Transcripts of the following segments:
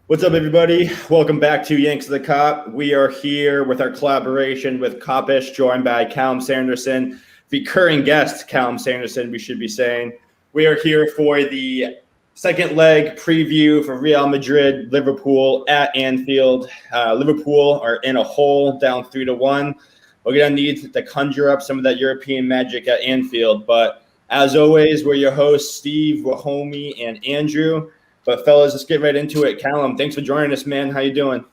What's up, everybody? Welcome back to Yanks of the Cop. We are here with our collaboration with Kopish, joined by Callum Sanderson, recurring guest Callum Sanderson, we should be saying. We are here for the second leg preview for Real Madrid, Liverpool at Anfield. Liverpool are in a hole, down 3-1. We're going to need to conjure up some of that European magic at Anfield. But as always, we're your hosts, Steve, Wahomie, and Andrew. But fellas, let's get right into it. Callum, thanks for joining us, man. How you doing?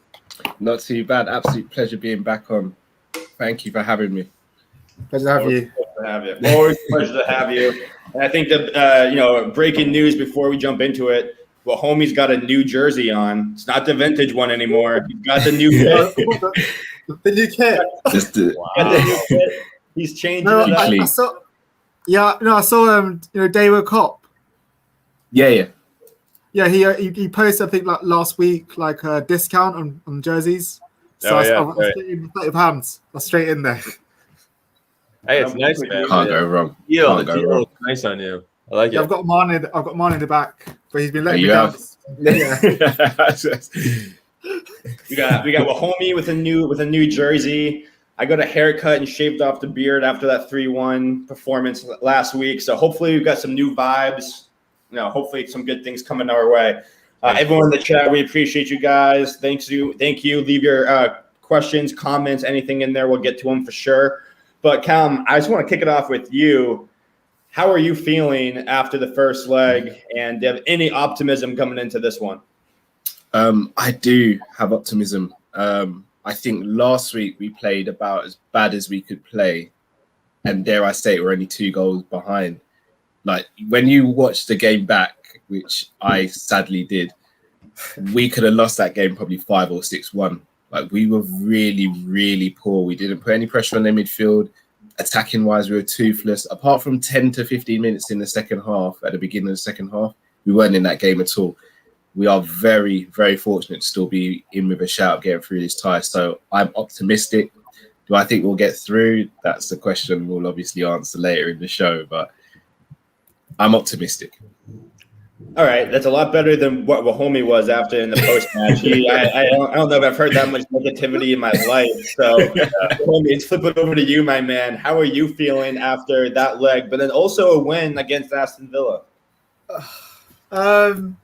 Not too bad. Absolute pleasure being back on. Thank you for having me. Pleasure to have you. Always a pleasure to have you. And I think that breaking news before we jump into it. Well, homie's got a new jersey on. It's not the vintage one anymore. He's got the new kit. The new kit. Wow. He's changing it up. I saw David Kopp. Yeah. Yeah, he posted, I think, like last week, like a discount on jerseys. So I straight in £30. That's straight in there. Hey, it's nice, man. Can't go wrong. The deal looks nice on you. I like it. I've got mine in the back, but he's been letting me down. Yeah. we got Wahomie with a new jersey. I got a haircut and shaved off the beard after that 3-1 performance last week. So hopefully we've got some new vibes. Hopefully some good things coming our way. Everyone in the chat, we appreciate you guys. Thank you. Leave your questions, comments, anything in there. We'll get to them for sure. But Callum, I just want to kick it off with you. How are you feeling after the first leg? And do you have any optimism coming into this one? I do have optimism. I think last week we played about as bad as we could play. And dare I say it, we're only 2 goals behind. Like, when you watch the game back, which I sadly did, we could have lost that game probably 5 or 6-1. Like, we were really, really poor. We didn't put any pressure on their midfield. Attacking-wise, we were toothless. Apart from 10 to 15 minutes in the second half, at the beginning of the second half, we weren't in that game at all. We are very, very fortunate to still be in with a shout getting through this tie. So I'm optimistic. Do I think we'll get through? That's the question we'll obviously answer later in the show, but I'm optimistic. All right, that's a lot better than what Wahomie was after in the post-match. I don't know if I've heard that much negativity in my life. So, Wahomie, let's flip it over to you, my man. How are you feeling after that leg, but then also a win against Aston Villa? After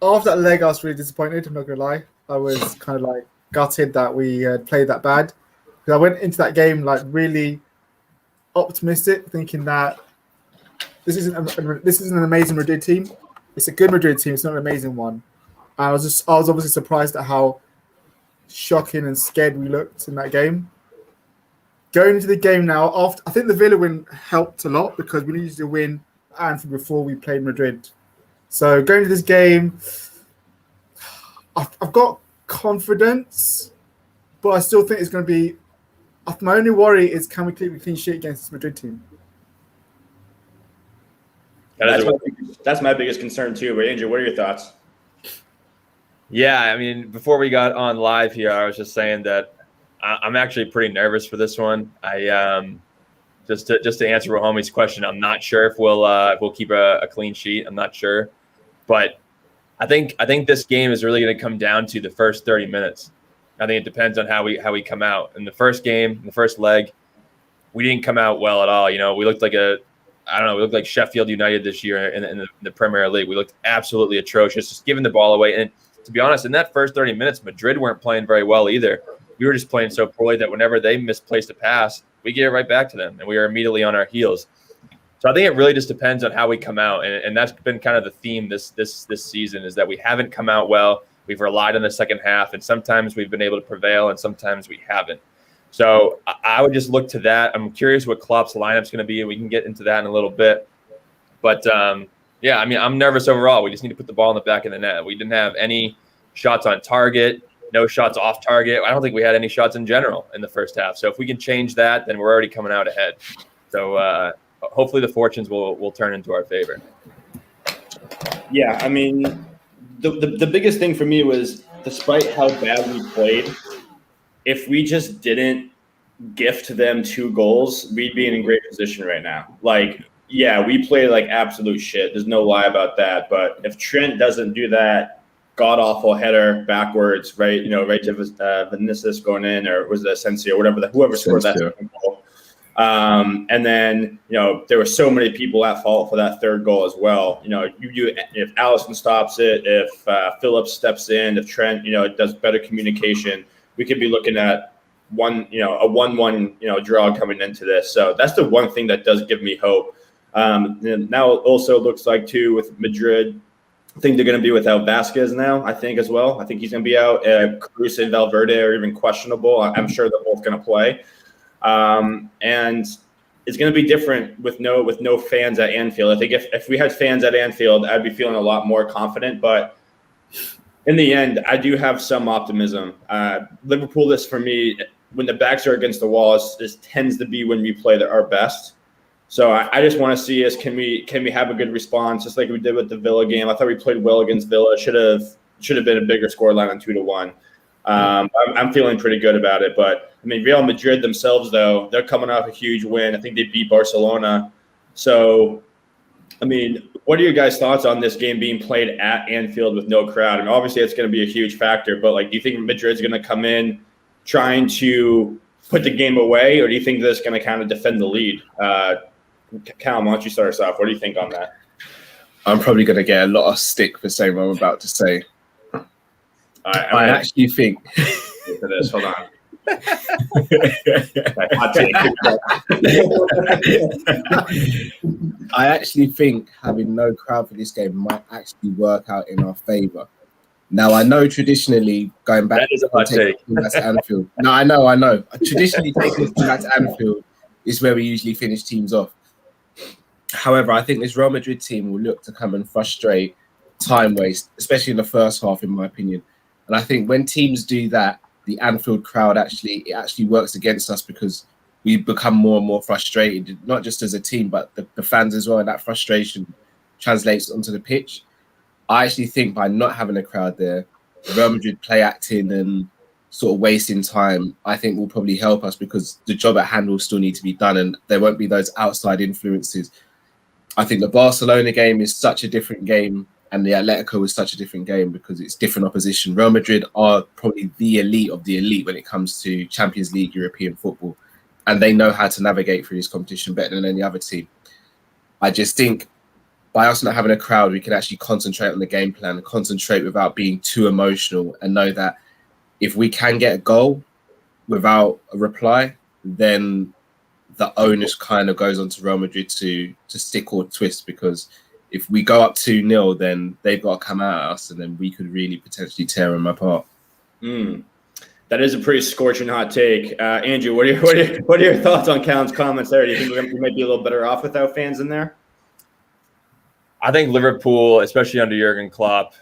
that leg, I was really disappointed. I'm not going to lie. I was kind of like gutted that we had played that bad. Because I went into that game like really optimistic, thinking that this isn't an amazing Madrid team. It's a good Madrid team. It's not an amazing one. And I was obviously surprised at how shocking and scared we looked in that game. Going into the game now, I think the Villa win helped a lot because we needed to win at Anfield before we played Madrid. So going to this game, I've got confidence, but I still think it's going to be. My only worry is, can we keep a clean sheet against this Madrid team? That's my biggest concern too. But Andrew, what are your thoughts? Yeah, I mean, before we got on live here, I was just saying that I'm actually pretty nervous for this one. I just to answer Wahomie's question, I'm not sure if we'll keep a clean sheet. I'm not sure, but I think this game is really going to come down to the first 30 minutes. I think it depends on how we come out. In the first game, in the first leg, we didn't come out well at all. We looked like we looked like Sheffield United this year in the Premier League. We looked absolutely atrocious, just giving the ball away. And to be honest, in that first 30 minutes, Madrid weren't playing very well either. We were just playing so poorly that whenever they misplaced a pass, we get it right back to them, and we are immediately on our heels. So I think it really just depends on how we come out, and that's been kind of the theme this season, is that we haven't come out well. We've relied on the second half, and sometimes we've been able to prevail, and sometimes we haven't. So I would just look to that. I'm curious what Klopp's lineup's going to be, and we can get into that in a little bit. But, yeah, I mean, I'm nervous overall. We just need to put the ball in the back of the net. We didn't have any shots on target, no shots off target. I don't think we had any shots in general in the first half. So if we can change that, then we're already coming out ahead. So hopefully the fortunes will turn into our favor. Yeah, I mean, the biggest thing for me was, despite how bad we played, if we just didn't gift them 2 goals, we'd be in a great position right now. Like, yeah, we play like absolute shit. There's no lie about that. But if Trent doesn't do that, god awful header backwards, right? Right to Vinicius going in, or was it Asensio, whoever scored that second goal. And then there were so many people at fault for that third goal as well. If Allison stops it, if Phillips steps in, if Trent does better communication, we could be looking at a 1-1 draw coming into this. So that's the one thing that does give me hope. And now it also looks like too with Madrid, I think they're going to be without Vasquez now, I think, as well. I think he's going to be out. Cruz and Valverde are even questionable. I'm sure they're both going to play. And it's going to be different with no fans at Anfield. I think if we had fans at Anfield, I'd be feeling a lot more confident. But in the end, I do have some optimism. Liverpool, this for me, when the backs are against the wall, it tends to be when we play our best. So I just want to see can we have a good response, just like we did with the Villa game. I thought we played well against Villa. Should have been a bigger scoreline on 2-1. I'm feeling pretty good about it. But I mean, Real Madrid themselves, though, they're coming off a huge win. I think they beat Barcelona. So, I mean, what are your guys' thoughts on this game being played at Anfield with no crowd? I mean, obviously, it's going to be a huge factor. But do you think Madrid's going to come in trying to put the game away, or do you think they're just going to kind of defend the lead? Callum, why don't you start us off? What do you think on that? I'm probably going to get a lot of stick for saying what I'm about to say. I actually think for this. Hold on. I actually think having no crowd for this game might actually work out in our favour. Now, I know traditionally going back to Anfield. No, I know. Traditionally taking us back to Anfield is where we usually finish teams off. However, I think this Real Madrid team will look to come and frustrate, time waste, especially in the first half, in my opinion. And I think when teams do that, the Anfield crowd actually works against us because we become more and more frustrated, not just as a team, but the fans as well. And that frustration translates onto the pitch. I actually think by not having a crowd there, Real Madrid play acting and sort of wasting time, I think will probably help us because the job at hand will still need to be done and there won't be those outside influences. I think the Barcelona game is such a different game and the Atletico is such a different game because it's different opposition. Real Madrid are probably the elite of the elite when it comes to Champions League European football, and they know how to navigate through this competition better than any other team. I just think by us not having a crowd, we can actually concentrate on the game plan and concentrate without being too emotional and know that if we can get a goal without a reply, then the onus kind of goes on to Real Madrid to stick or twist, because if we go up 2-0, then they've got to come at us and then we could really potentially tear them apart. That is a pretty scorching hot take. Andrew, what are your thoughts on Callum's comments there? Do you think we might be a little better off without fans in there? I think Liverpool, especially under Jurgen Klopp,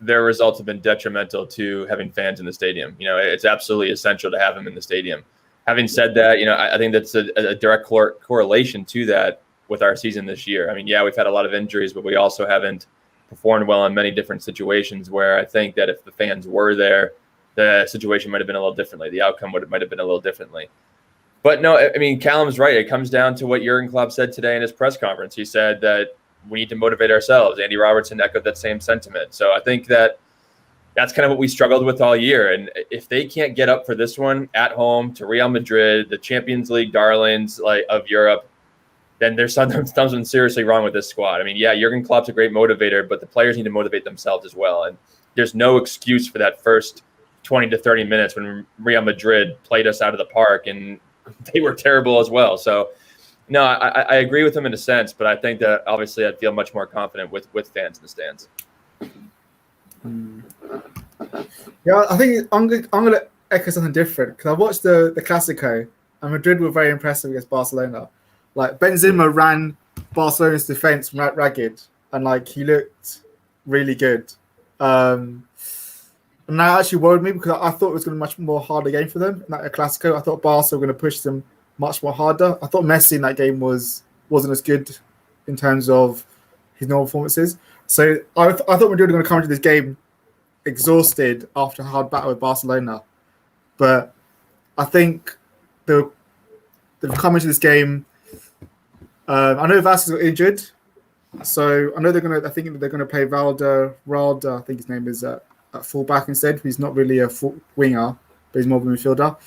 their results have been detrimental to having fans in the stadium. It's absolutely essential to have them in the stadium. Having said that, I think that's a direct correlation to that with our season this year. I mean, yeah, we've had a lot of injuries, but we also haven't performed well in many different situations where I think that if the fans were there, the situation might have been a little differently. The outcome might have been a little differently. But no, I mean, Callum's right. It comes down to what Jurgen Klopp said today in his press conference. He said that we need to motivate ourselves. Andy Robertson echoed that same sentiment. So I think that's kind of what we struggled with all year. And if they can't get up for this one at home to Real Madrid, the Champions League darlings of Europe, then there's something seriously wrong with this squad. I mean, yeah, Jurgen Klopp's a great motivator, but the players need to motivate themselves as well. And there's no excuse for that first 20 to 30 minutes when Real Madrid played us out of the park and they were terrible as well. So, no, I agree with him in a sense, but I think that obviously I'd feel much more confident with fans in the stands. Yeah, I think I'm going to echo something different because I watched the Clásico and Madrid were very impressive against Barcelona. Like Benzema ran Barcelona's defense ragged and he looked really good. And that actually worried me because I thought it was going to be a much more harder game for them in that Clásico. I thought Barca were going to push them much more harder. I thought Messi in that game wasn't as good in terms of his normal performances. So I thought Madrid were going to come into this game exhausted after a hard battle with Barcelona. But I think they've come into this game. I know Vasquez got injured, So I know I think they're gonna play Ralda, I think his name is at fullback instead. He's not really a full winger, but he's more of a midfielder.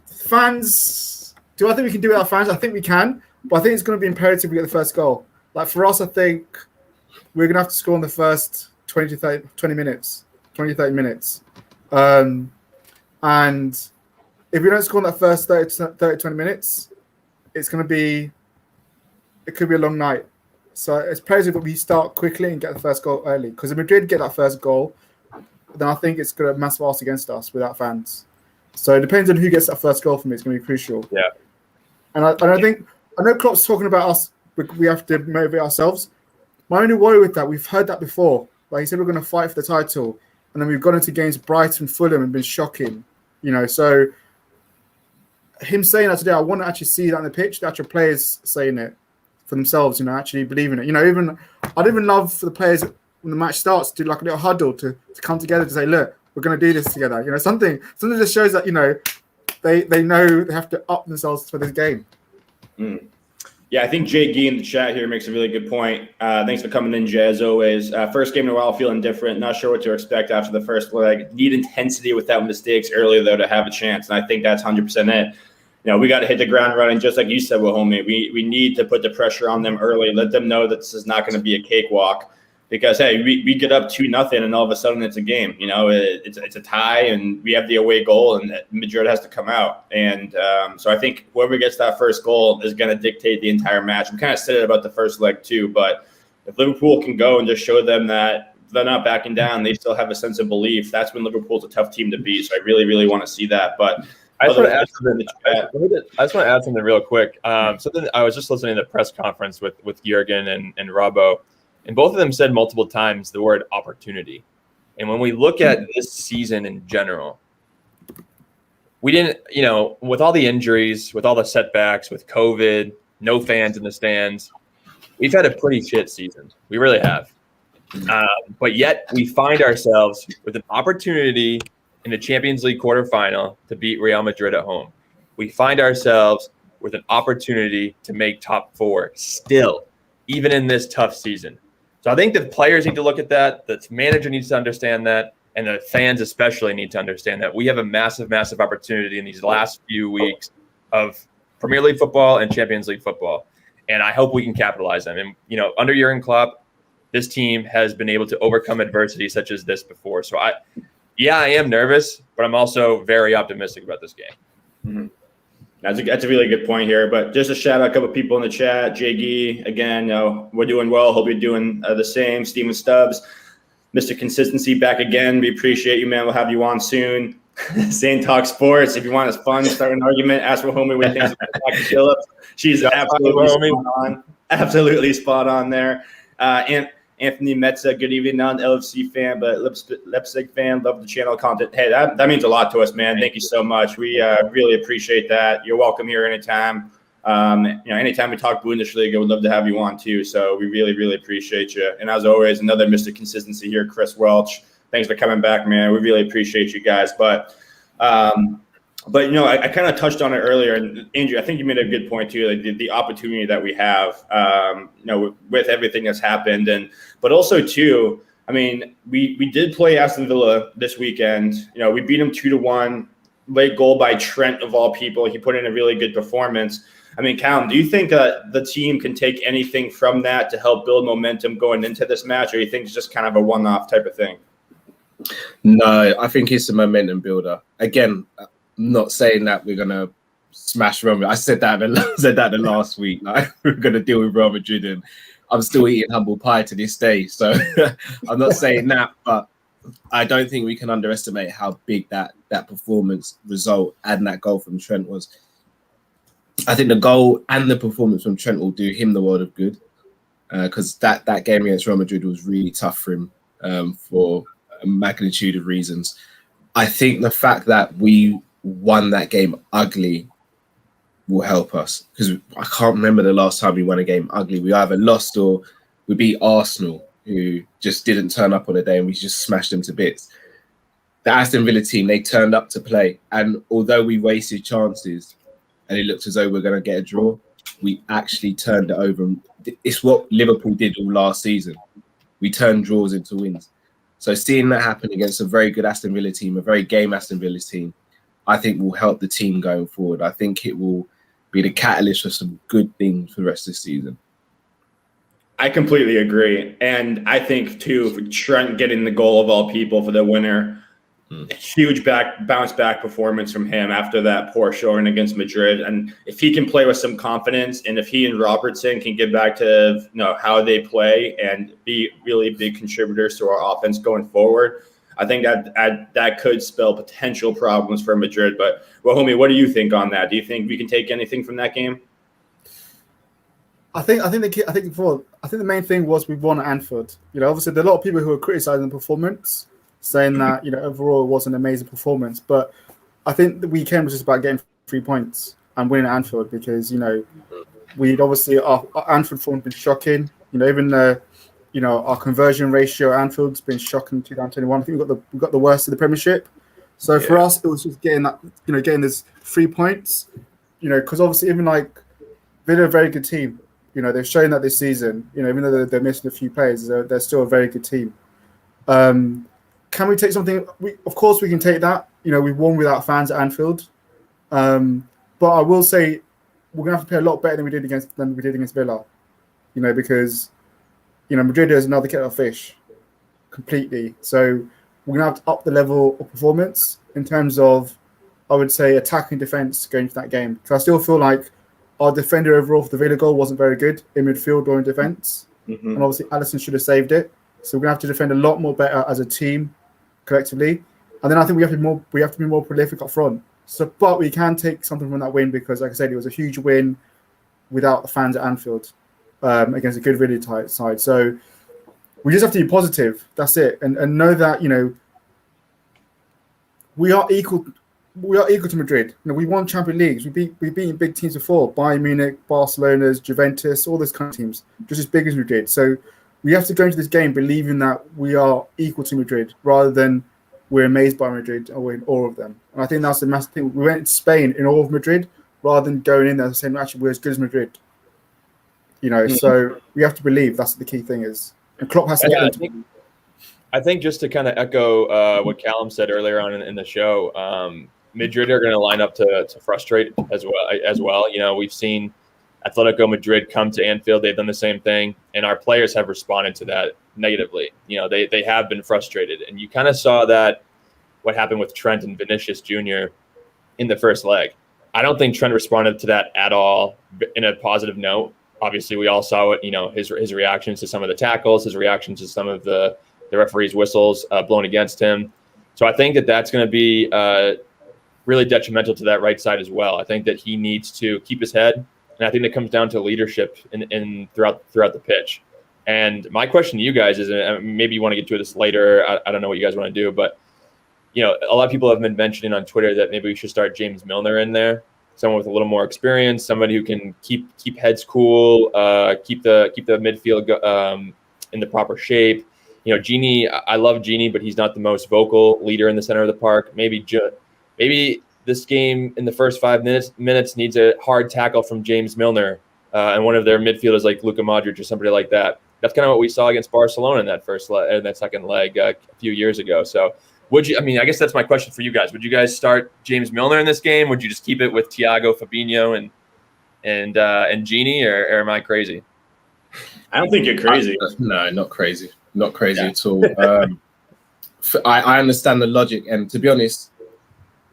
Fans, do I think we can do it without fans? I think we can, but I think it's going to be imperative we get the first goal. Like for us, I think we're going to have to score in the first 20 minutes. And if we don't score in that first 20 minutes, it could be a long night. So it's imperative that we start quickly and get the first goal early. Because if Madrid get that first goal, then I think it's going to massive odds against us without fans. So it depends on who gets that first goal for me. It's going to be crucial. Yeah. And I know Klopp's talking about us. We have to motivate ourselves. My only worry with that, we've heard that before. Like he said, we're going to fight for the title, and then we've gone into games Brighton, Fulham, and been shocking. So him saying that today, I want to actually see that on the pitch. The actual players saying it for themselves. Actually believing it. I'd even love for the players when the match starts to do like a little huddle to come together to say, look, we're going to do this together. Something that shows that they know they have to up themselves for this game. Yeah, I think Jay Gee in the chat here makes a really good point. Thanks for coming in, Jay, as always. First game in a while, feeling different. Not sure what to expect after the first leg. Need intensity without mistakes early, though, to have a chance. And I think that's 100% it. We got to hit the ground running, just like you said, Wahome. We need to put the pressure on them early. Let them know that this is not going to be a cakewalk. Because, hey, we get up 2-0, and all of a sudden it's a game. It's a tie, and we have the away goal, and Madrid has to come out. And so I think whoever gets that first goal is going to dictate the entire match. We kind of said it about the first leg too, but if Liverpool can go and just show them that they're not backing down, they still have a sense of belief, that's when Liverpool's a tough team to beat. So I really, really want to see that. But I just want to add something real quick. Something I was just listening to the press conference with Jurgen and Robbo. And both of them said multiple times the word opportunity. And when we look at this season in general, we didn't, with all the injuries, with all the setbacks, with COVID, no fans in the stands, we've had a pretty shit season. We really have. But yet we find ourselves with an opportunity in the Champions League quarterfinal to beat Real Madrid at home. We find ourselves with an opportunity to make top four still, even in this tough season. So I think the players need to look at that. The manager needs to understand that. And the fans especially need to understand that we have a massive, massive opportunity in these last few weeks of Premier League football and Champions League football. And I hope we can capitalize them. And, under Jurgen Klopp, this team has been able to overcome adversity such as this before. So I am nervous, but I'm also very optimistic about this game. Mm-hmm. That's a really good point here. But just a shout out a couple of people in the chat. Jay Gee, again, we're doing well. Hope you're doing the same. Steven Stubbs, Mr. Consistency, back again. We appreciate you, man. We'll have you on soon. Sane Talk Sports. If you want us fun, start an argument, ask Wahome what he thinks about Dr. Phillips. She's absolutely spot on there. And Anthony Metza, good evening, not an LFC fan, but Leipzig fan, love the channel content. Hey, that means a lot to us, man. Thank you so much. We really appreciate that. You're welcome here anytime. Anytime we talk Bundesliga, we'd love to have you on too. So we really, really appreciate you. And as always, another Mr. Consistency here, Chris Welch. Thanks for coming back, man. We really appreciate you guys. But I kind of touched on it earlier, and Andrew, I think you made a good point too. Like the opportunity that we have, with everything that's happened, but also too, I mean, we did play Aston Villa this weekend. We beat them 2-1. Late goal by Trent of all people. He put in a really good performance. I mean, Callum, do you think the team can take anything from that to help build momentum going into this match, or do you think it's just kind of a one-off type of thing? No, I think it's a momentum builder. Again, not saying that we're gonna smash Real Madrid. I said that the last week. Like, we're gonna deal with Real Madrid, and I'm still eating humble pie to this day. So I'm not saying that, but I don't think we can underestimate how big that performance result and that goal from Trent was. I think the goal and the performance from Trent will do him the world of good, because that game against Real Madrid was really tough for him for a magnitude of reasons. I think the fact that we won that game ugly will help us, because I can't remember the last time we won a game ugly. We either lost or we beat Arsenal, who just didn't turn up on the day, and we just smashed them to bits. The Aston Villa team, they turned up to play, and although we wasted chances and it looked as though we're going to get a draw, we actually turned it over. It's what Liverpool did all last season. We turned draws into wins. So seeing that happen against a very good Aston Villa team, a very game Aston Villa team, I think will help the team going forward. I think it will be the catalyst for some good things for the rest of the season. I completely agree. And I think, too, for Trent getting the goal of all people for the winner, huge bounce back performance from him after that poor showing against Madrid. And if he can play with some confidence, and if he and Robertson can get back to how they play and be really big contributors to our offense going forward, I think that could spell potential problems for Madrid. But, well, homie, what do you think on that? Do you think we can take anything from that game? I think the main thing was we won at Anfield. Obviously there are a lot of people who are criticizing the performance, saying that overall it was an amazing performance. But I think the weekend was just about getting 3 points and winning at Anfield because we'd obviously our Anfield form has been shocking. Even our conversion ratio at Anfield's been shocking in 2021. I think we got the worst of the Premiership. So for us, it was just getting that getting this 3 points. Because obviously even like Villa are a very good team. They've shown that this season. Even though they're missing a few players, they're still a very good team. Can we take something? Of course, we can take that. We won without fans at Anfield. But I will say we're gonna have to play a lot better than we did against Villa. Because Madrid is another kettle of fish, completely. So we're gonna have to up the level of performance in terms of, I would say, attacking defense going into that game. Because I still feel like our defender overall for the Villa goal wasn't very good in midfield or in defense. And obviously Alisson should have saved it. So we're gonna have to defend a lot more better as a team, collectively. And then I think we have to be more prolific up front. So, but we can take something from that win because, like I said, it was a huge win without the fans at Anfield against a good Villa tight side. So we just have to be positive. That's it, and know that we are equal. We are equal to Madrid. We won Champions Leagues. We've beaten big teams before: Bayern Munich, Barcelona, Juventus, all those kind of teams, just as big as Madrid. So we have to go into this game believing that we are equal to Madrid, rather than we're amazed by Madrid or we're in awe of them. And I think that's the massive thing. We went to Spain in awe of Madrid, rather than going in there and saying, actually, we're as good as Madrid. So we have to believe that's what the key thing is. And Klopp has to get them. I think just to kind of echo what Callum said earlier on in the show, Madrid are going to line up to frustrate as well. We've seen Atletico Madrid come to Anfield. They've done the same thing, and our players have responded to that negatively. They have been frustrated, and you kind of saw that what happened with Trent and Vinicius Jr. in the first leg. I don't think Trent responded to that at all in a positive note. Obviously, we all saw it. His reactions to some of the tackles, his reactions to some of the referee's whistles blown against him. So I think that's going to be really detrimental to that right side as well. I think that he needs to keep his head, and I think that comes down to leadership in throughout the pitch. And my question to you guys is, maybe you want to get to this later. I don't know what you guys want to do, but a lot of people have been mentioning on Twitter that maybe we should start James Milner in there, someone with a little more experience, somebody who can keep heads cool, keep the midfield in the proper shape. Genie, I love Genie, but he's not the most vocal leader in the center of the park. Maybe this game in the first 5 minutes needs a hard tackle from James Milner and one of their midfielders like Luka Modric or somebody like that. That's kind of what we saw against Barcelona in that second leg a few years ago. So would you? I guess that's my question for you guys. Would you guys start James Milner in this game? Would you just keep it with Thiago, Fabinho, and Genie, or am I crazy? I don't think you're crazy. No, not crazy. Not crazy at all. I understand the logic, and to be honest,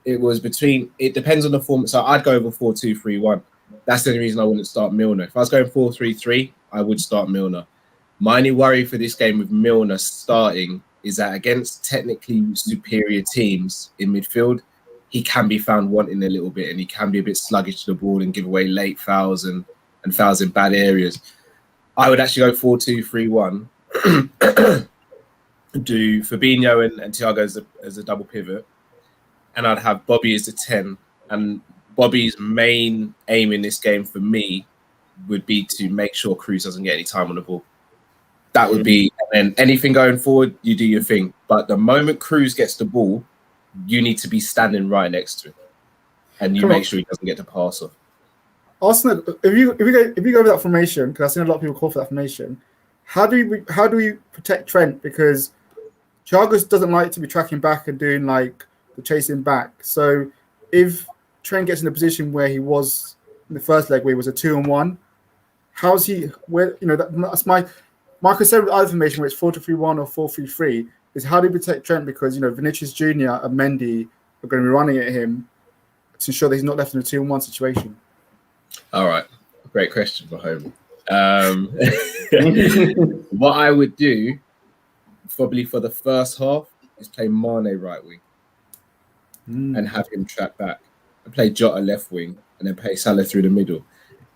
it depends on the form. So I'd go over 4-2-3-1. That's the only reason I wouldn't start Milner. If I was going 4-3-3, I would start Milner. My only worry for this game with Milner starting is that against technically superior teams in midfield, he can be found wanting a little bit, and he can be a bit sluggish to the ball and give away late fouls and fouls in bad areas. I would actually go 4-2-3-1. Do Fabinho and Thiago as a double pivot, and I'd have Bobby as a 10. And Bobby's main aim in this game for me would be to make sure Cruz doesn't get any time on the ball. That would be, and then anything going forward, you do your thing. But the moment Cruz gets the ball, you need to be standing right next to him, and you make sure he doesn't get the pass off. Arsenal, if you go with that formation, because I've seen a lot of people call for that formation, how do we protect Trent? Because Thiago doesn't like to be tracking back and doing like the chasing back. So if Trent gets in a position where he was in the first leg, where he was a 2-on-1, how's he? Where that's my concern with either formation, where it's 4-2-3-1 or 4-3-3, is how do you protect Trent? Because Vinicius Junior and Mendy are going to be running at him to ensure that he's not left in a 2-on-1 situation. All right, great question for home. What I would do, probably for the first half, is play Mane right wing and have him track back, and play Jota left wing, and then play Salah through the middle.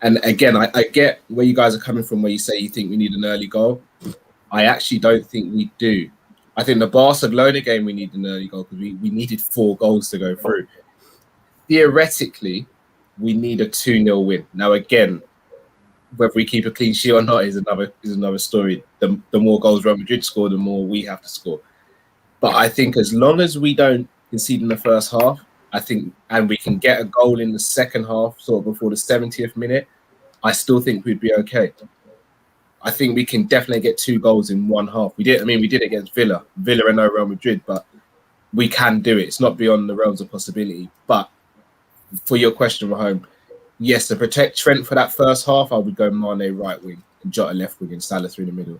And again, I get where you guys are coming from, where you say you think we need an early goal. I actually don't think we do. I think the Barcelona game we need an early goal because we needed 4 goals to go through. Theoretically, we need a 2-0 win. Now, again, whether we keep a clean sheet or not is another story. The more goals Real Madrid score, the more we have to score. But I think as long as we don't concede in the first half, and we can get a goal in the second half, sort of before the 70th minute, I still think we'd be okay. I think we can definitely get 2 goals in one half. We did it against Villa and no Real Madrid, but we can do it. It's not beyond the realms of possibility. But for your question at home, yes, to protect Trent for that first half, I would go Mane right wing and Jota left wing and Salah through the middle.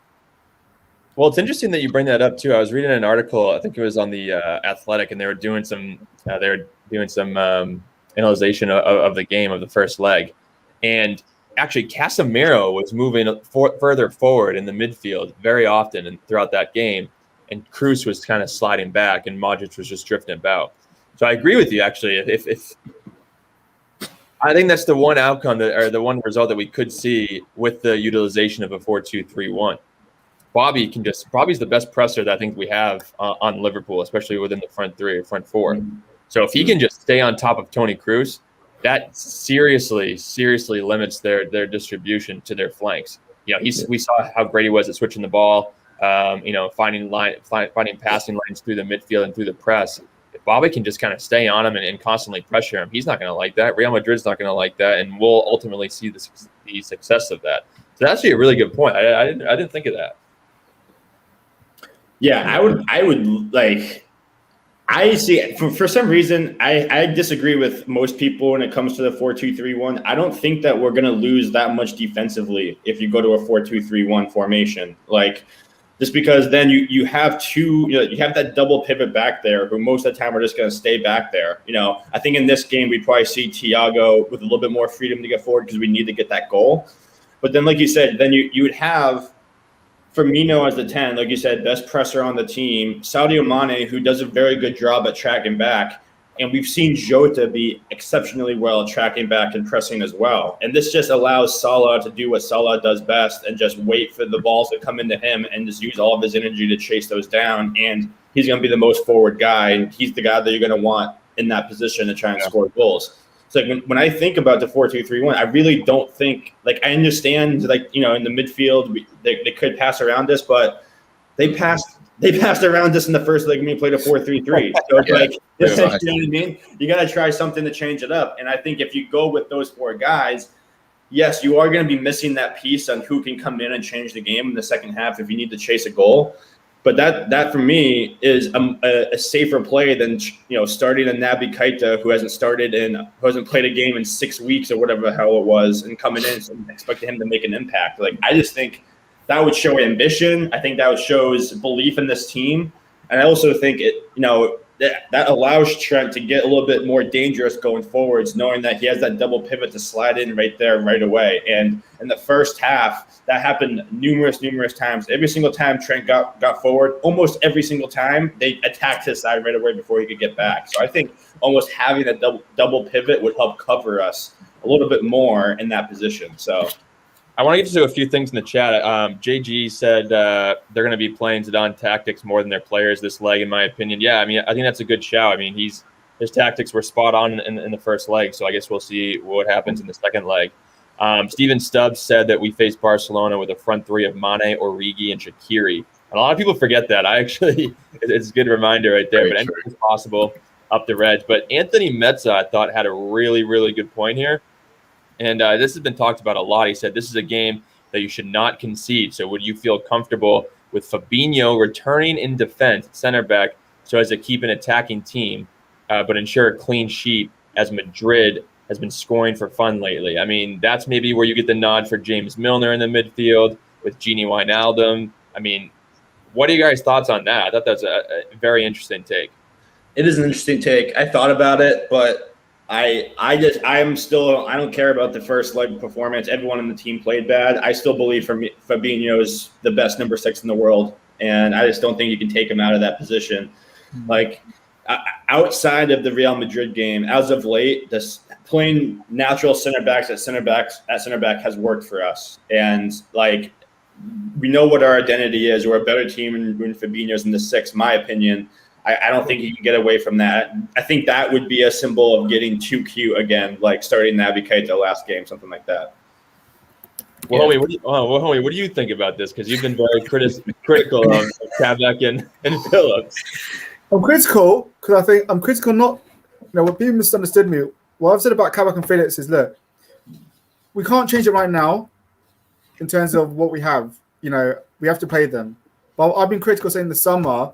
Well, it's interesting that you bring that up too. I was reading an article, I think it was on the Athletic, and they were doing some analyzation of the game of the first leg, and actually Casemiro was moving further forward in the midfield very often and throughout that game, and Kroos was kind of sliding back, and Modric was just drifting about. So I agree with you actually. If I think that's the one outcome or the one result that we could see with the utilization of a 4-2-3-1. Bobby's the best presser that I think we have on Liverpool, especially within the front 3 or front 4. So if he can just stay on top of Toni Kroos, that seriously limits their distribution to their flanks. We saw how great he was at switching the ball, finding passing lanes through the midfield and through the press. If Bobby can just kind of stay on him and constantly pressure him, he's not going to like that. Real Madrid's not going to like that, and we'll ultimately see the success of that. So that's actually a really good point. I didn't think of that. Yeah, I would like. I see. For some reason, I disagree with most people when it comes to the 4-2-3-1. I don't think that we're going to lose that much defensively if you go to a 4-2-3-1 formation. Like, just because then you have you have that double pivot back there who most of the time are just going to stay back there. I think in this game we probably see Thiago with a little bit more freedom to get forward because we need to get that goal. But then, like you said, then you would have Firmino as the 10, like you said, best presser on the team. Sadio Mane, who does a very good job at tracking back. And we've seen Jota be exceptionally well at tracking back and pressing as well. And this just allows Salah to do what Salah does best and just wait for the balls to come into him and just use all of his energy to chase those down. And he's going to be the most forward guy. And he's the guy that you're going to want in that position to try and score goals. So when I think about the 4-2-3-1, I really don't think – I understand, in the midfield, they could pass around us, but they passed around us in the first leg when we played a 4-3-3. So it's you know what I mean? You got to try something to change it up. And I think if you go with those 4 guys, yes, you are going to be missing that piece on who can come in and change the game in the second half if you need to chase a goal. But that for me is a safer play than starting a Naby Keita who hasn't played a game in 6 weeks or whatever the hell it was, and coming in and expecting him to make an impact. I just think that would show ambition. I think that would show belief in this team, and I also think that allows Trent to get a little bit more dangerous going forwards, knowing that he has that double pivot to slide in right there right away. And in the first half, that happened numerous times. Every single time Trent got forward, almost every single time, they attacked his side right away before he could get back. So I think almost having that double pivot would help cover us a little bit more in that position. So I want to get to a few things in the chat. JG said they're going to be playing Zidane tactics more than their players this leg, in my opinion. Yeah, I think that's a good shout. I mean, his tactics were spot on in the first leg, so I guess we'll see what happens in the second leg. Steven Stubbs said that we faced Barcelona with a front 3 of Mane, Origi, and Shaqiri. And a lot of people forget that. It's a good reminder right there. But anything is possible up the Reds. But Anthony Mezza, I thought, had a really, really good point here. And this has been talked about a lot. He said this is a game that you should not concede. So would you feel comfortable with Fabinho returning in defense, center back, so as to keep an attacking team, but ensure a clean sheet as Madrid has been scoring for fun lately? I mean, that's maybe where you get the nod for James Milner in the midfield with Gini Wijnaldum. I mean, what are you guys' thoughts on that? I thought that's a very interesting take. It is an interesting take. I thought about it, but I don't care about the first leg performance. Everyone in the team played bad. I still believe Fabinho is the best number 6 in the world, and I just don't think you can take him out of that position. Like, outside of the Real Madrid game, as of late, this playing natural center back has worked for us. And like, we know what our identity is. We're a better team when Fabinho's in the 6, my opinion. I don't think you can get away from that. I think that would be a symbol of getting too cute again, like starting Naby Keita last game, something like that. Well, homie, what do you think about this? Because you've been very critical of Kabak and Phillips. I'm critical because I think I'm critical not, what people misunderstood me. What I've said about Kabak and Phillips is, look, we can't change it right now in terms of what we have. We have to play them. But I've been critical saying the summer,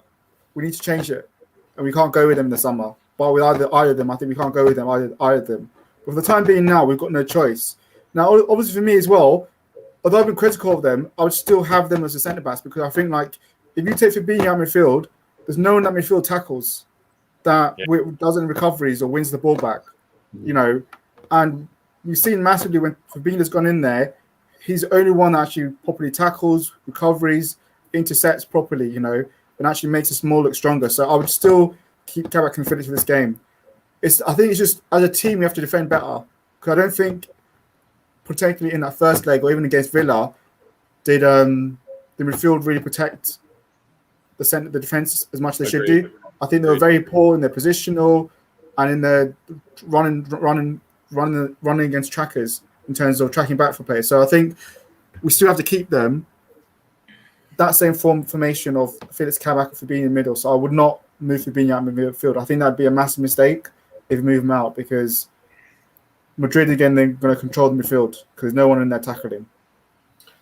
we need to change it, and we can't go with them in the summer. But with either of them, I think we can't go with them either of them. But for the time being now, we've got no choice. Now, obviously for me as well, although I've been critical of them, I would still have them as a centre backs because I think, like, if you take Fabinho out midfield, there's no one that midfield tackles that does any recoveries or wins the ball back, And you've seen massively when Fabinho's gone in there, he's the only one that actually properly tackles, recoveries, intercepts properly, and actually makes us more look stronger. So I would still keep Kabak and Phillips for this game. I think it's just, as a team, we have to defend better. Because I don't think, particularly in that first leg or even against Villa, did the midfield really protect the defense as much as they should do. I think they were very poor in their positional and in their running against trackers in terms of tracking back for players. So I think we still have to keep them that same formation of Phillips, Kabak for being in the middle. So I would not move Fabinho out in the midfield. I think that'd be a massive mistake if we move him out because Madrid, again, they're going to control the midfield because no one in there tackled him.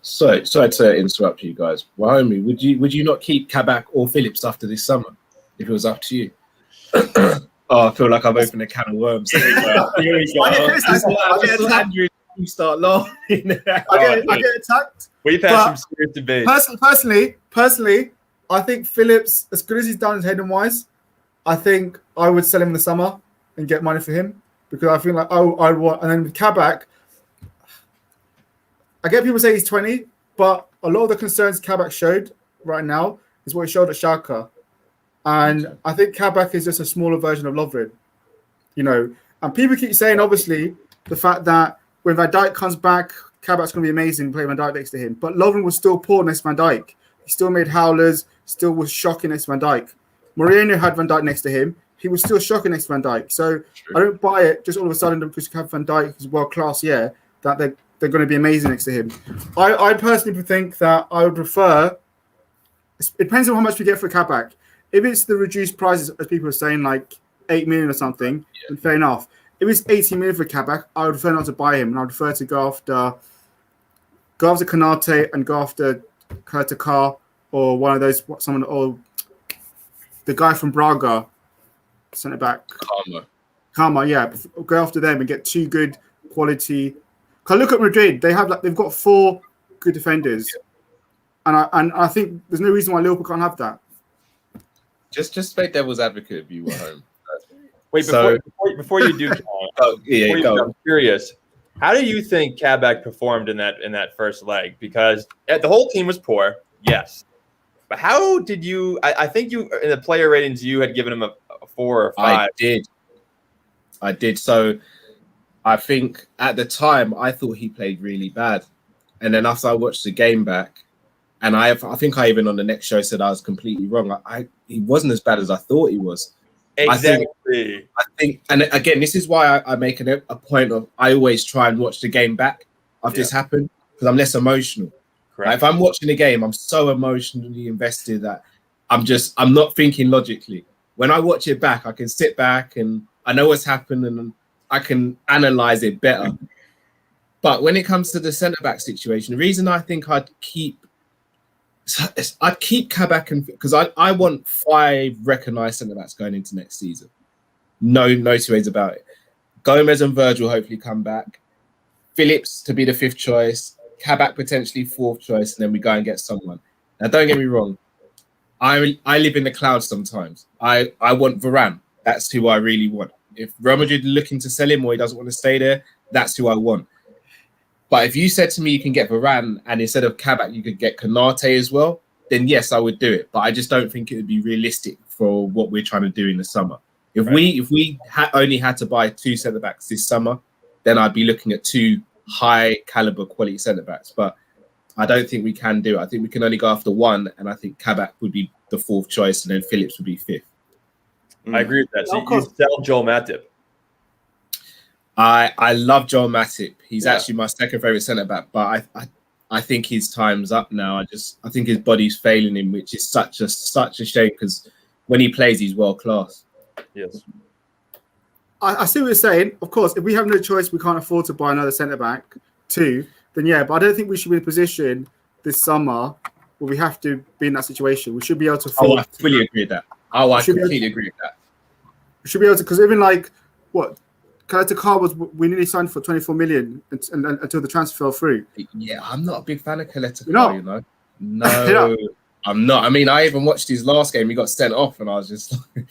So, sorry to interrupt you guys. Well, homie, would you not keep Kabak or Phillips after this summer if it was up to you? I feel like I've opened a can of worms. Here we go. You start laughing. I get attacked. We've had some serious debate. Personally, I think Phillips, as good as he's done heading wise, I think I would sell him in the summer and get money for him because I feel like I want. And then with Kabak, I get people say he's 20, but a lot of the concerns Kabak showed right now is what he showed at Schalke. And I think Kabak is just a smaller version of Lovren, And people keep saying, obviously, the fact that when Van Dijk comes back, Kabak's going to be amazing playing Van Dijk next to him. But Lovren was still poor next to Van Dijk. He still made howlers, still was shocking next to Van Dijk. Mourinho had Van Dijk next to him. He was still shocking next to Van Dijk. So I don't buy it just all of a sudden because you have Van Dijk, who's world-class, that they're going to be amazing next to him. I personally think that I would prefer, it depends on how much we get for Kabak. If it's the reduced prices, as people are saying, like 8 million or something, then fair enough. If it's 18 million for Kabak, I would prefer not to buy him, and I would prefer to go after Konate and go after Kurtakar or one of those, or the guy from Braga, centre back. Karma, yeah. Go after them and get 2 good quality. Because look at Madrid, they've got 4 good defenders, and I think there's no reason why Liverpool can't have that. Just play devil's advocate if you were home. Wait, before you do, I'm curious. How do you think Kabak performed in that first leg? Because the whole team was poor, yes. But how did you? I think you in the player ratings you had given him a 4 or 5. I did. So I think at the time I thought he played really bad, and then after I watched the game back, and I think I even on the next show said I was completely wrong. He wasn't as bad as I thought he was. Exactly. I think, and again, this is why I make a point of I always try and watch the game back after this happened because I'm less emotional. Like if I'm watching the game, I'm so emotionally invested that I'm not thinking logically. When I watch it back, I can sit back and I know what's happened and I can analyze it better. But when it comes to the centre back situation, the reason I think I'd keep Kabak, and because I want 5 recognised centre backs going into next season. No two ways about it. Gomez and Virgil hopefully come back. Phillips to be the 5th choice. Kabak potentially 4th choice, and then we go and get someone. Now, don't get me wrong. I live in the clouds sometimes. I want Varane. That's who I really want. If Real Madrid are looking to sell him or he doesn't want to stay there, that's who I want. But if you said to me you can get Varane and instead of Kabak you could get Konate as well, then yes, I would do it. But I just don't think it would be realistic for what we're trying to do in the summer. If we only had to buy 2 centre backs this summer, then I'd be looking at 2 high caliber quality centre backs. But I don't think we can do it. I think we can only go after 1, and I think Kabak would be the 4th choice, and then Phillips would be 5th. I agree with that. So you sell Joel Matip. I love Joel Matip. He's actually my 2nd favourite centre back, but I think his time's up now. I think his body's failing him, which is such a shame because when he plays, he's world class. Yes. I see what you're saying. Of course, if we have no choice, we can't afford to buy another centre back too. Then yeah, but I don't think we should be in a position this summer where we have to be in that situation. We should be able to afford. I fully agree with that. I completely agree with that. We should be able to, because even like what Kaleta Carr was, we nearly signed for 24 million until the transfer fell through. Yeah, I'm not a big fan of Kaleta Carr, Carr, you know. No, I'm not. I mean, I even watched his last game. He got sent off, and I was just like,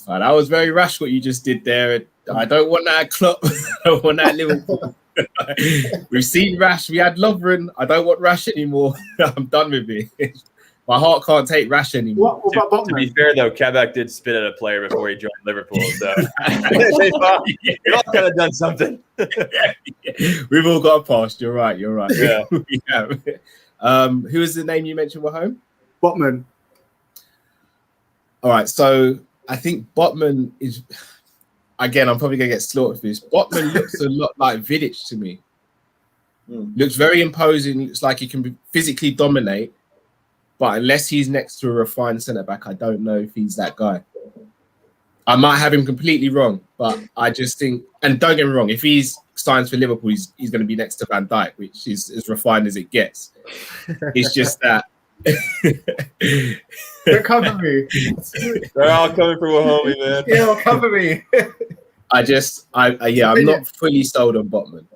oh, that was very rash what you just did there. I don't want that Klopp. I don't want that Liverpool. We've seen Rash. We had Lovren. I don't want Rash anymore. I'm done with it. My heart can't take Rash anymore. To be fair, though, Kabak did spit at a player before he joined Liverpool. So they've all kind of done something. We've all got a past. You're right. Yeah. Who was the name you mentioned were home? Botman. All right. So I think Botman is... Again, I'm probably going to get slaughtered for this. Botman looks a lot like Vidic to me. Looks very imposing. Looks like he can physically dominate. But unless he's next to a refined centre-back, I don't know if he's that guy. I might have him completely wrong, but I just think... And don't get me wrong, if he's signs for Liverpool, he's going to be next to Van Dijk, which is as refined as it gets. It's just that... Don't cover me. They're all coming from a homie, man. Yeah, cover me. I'm not fully sold on Botman.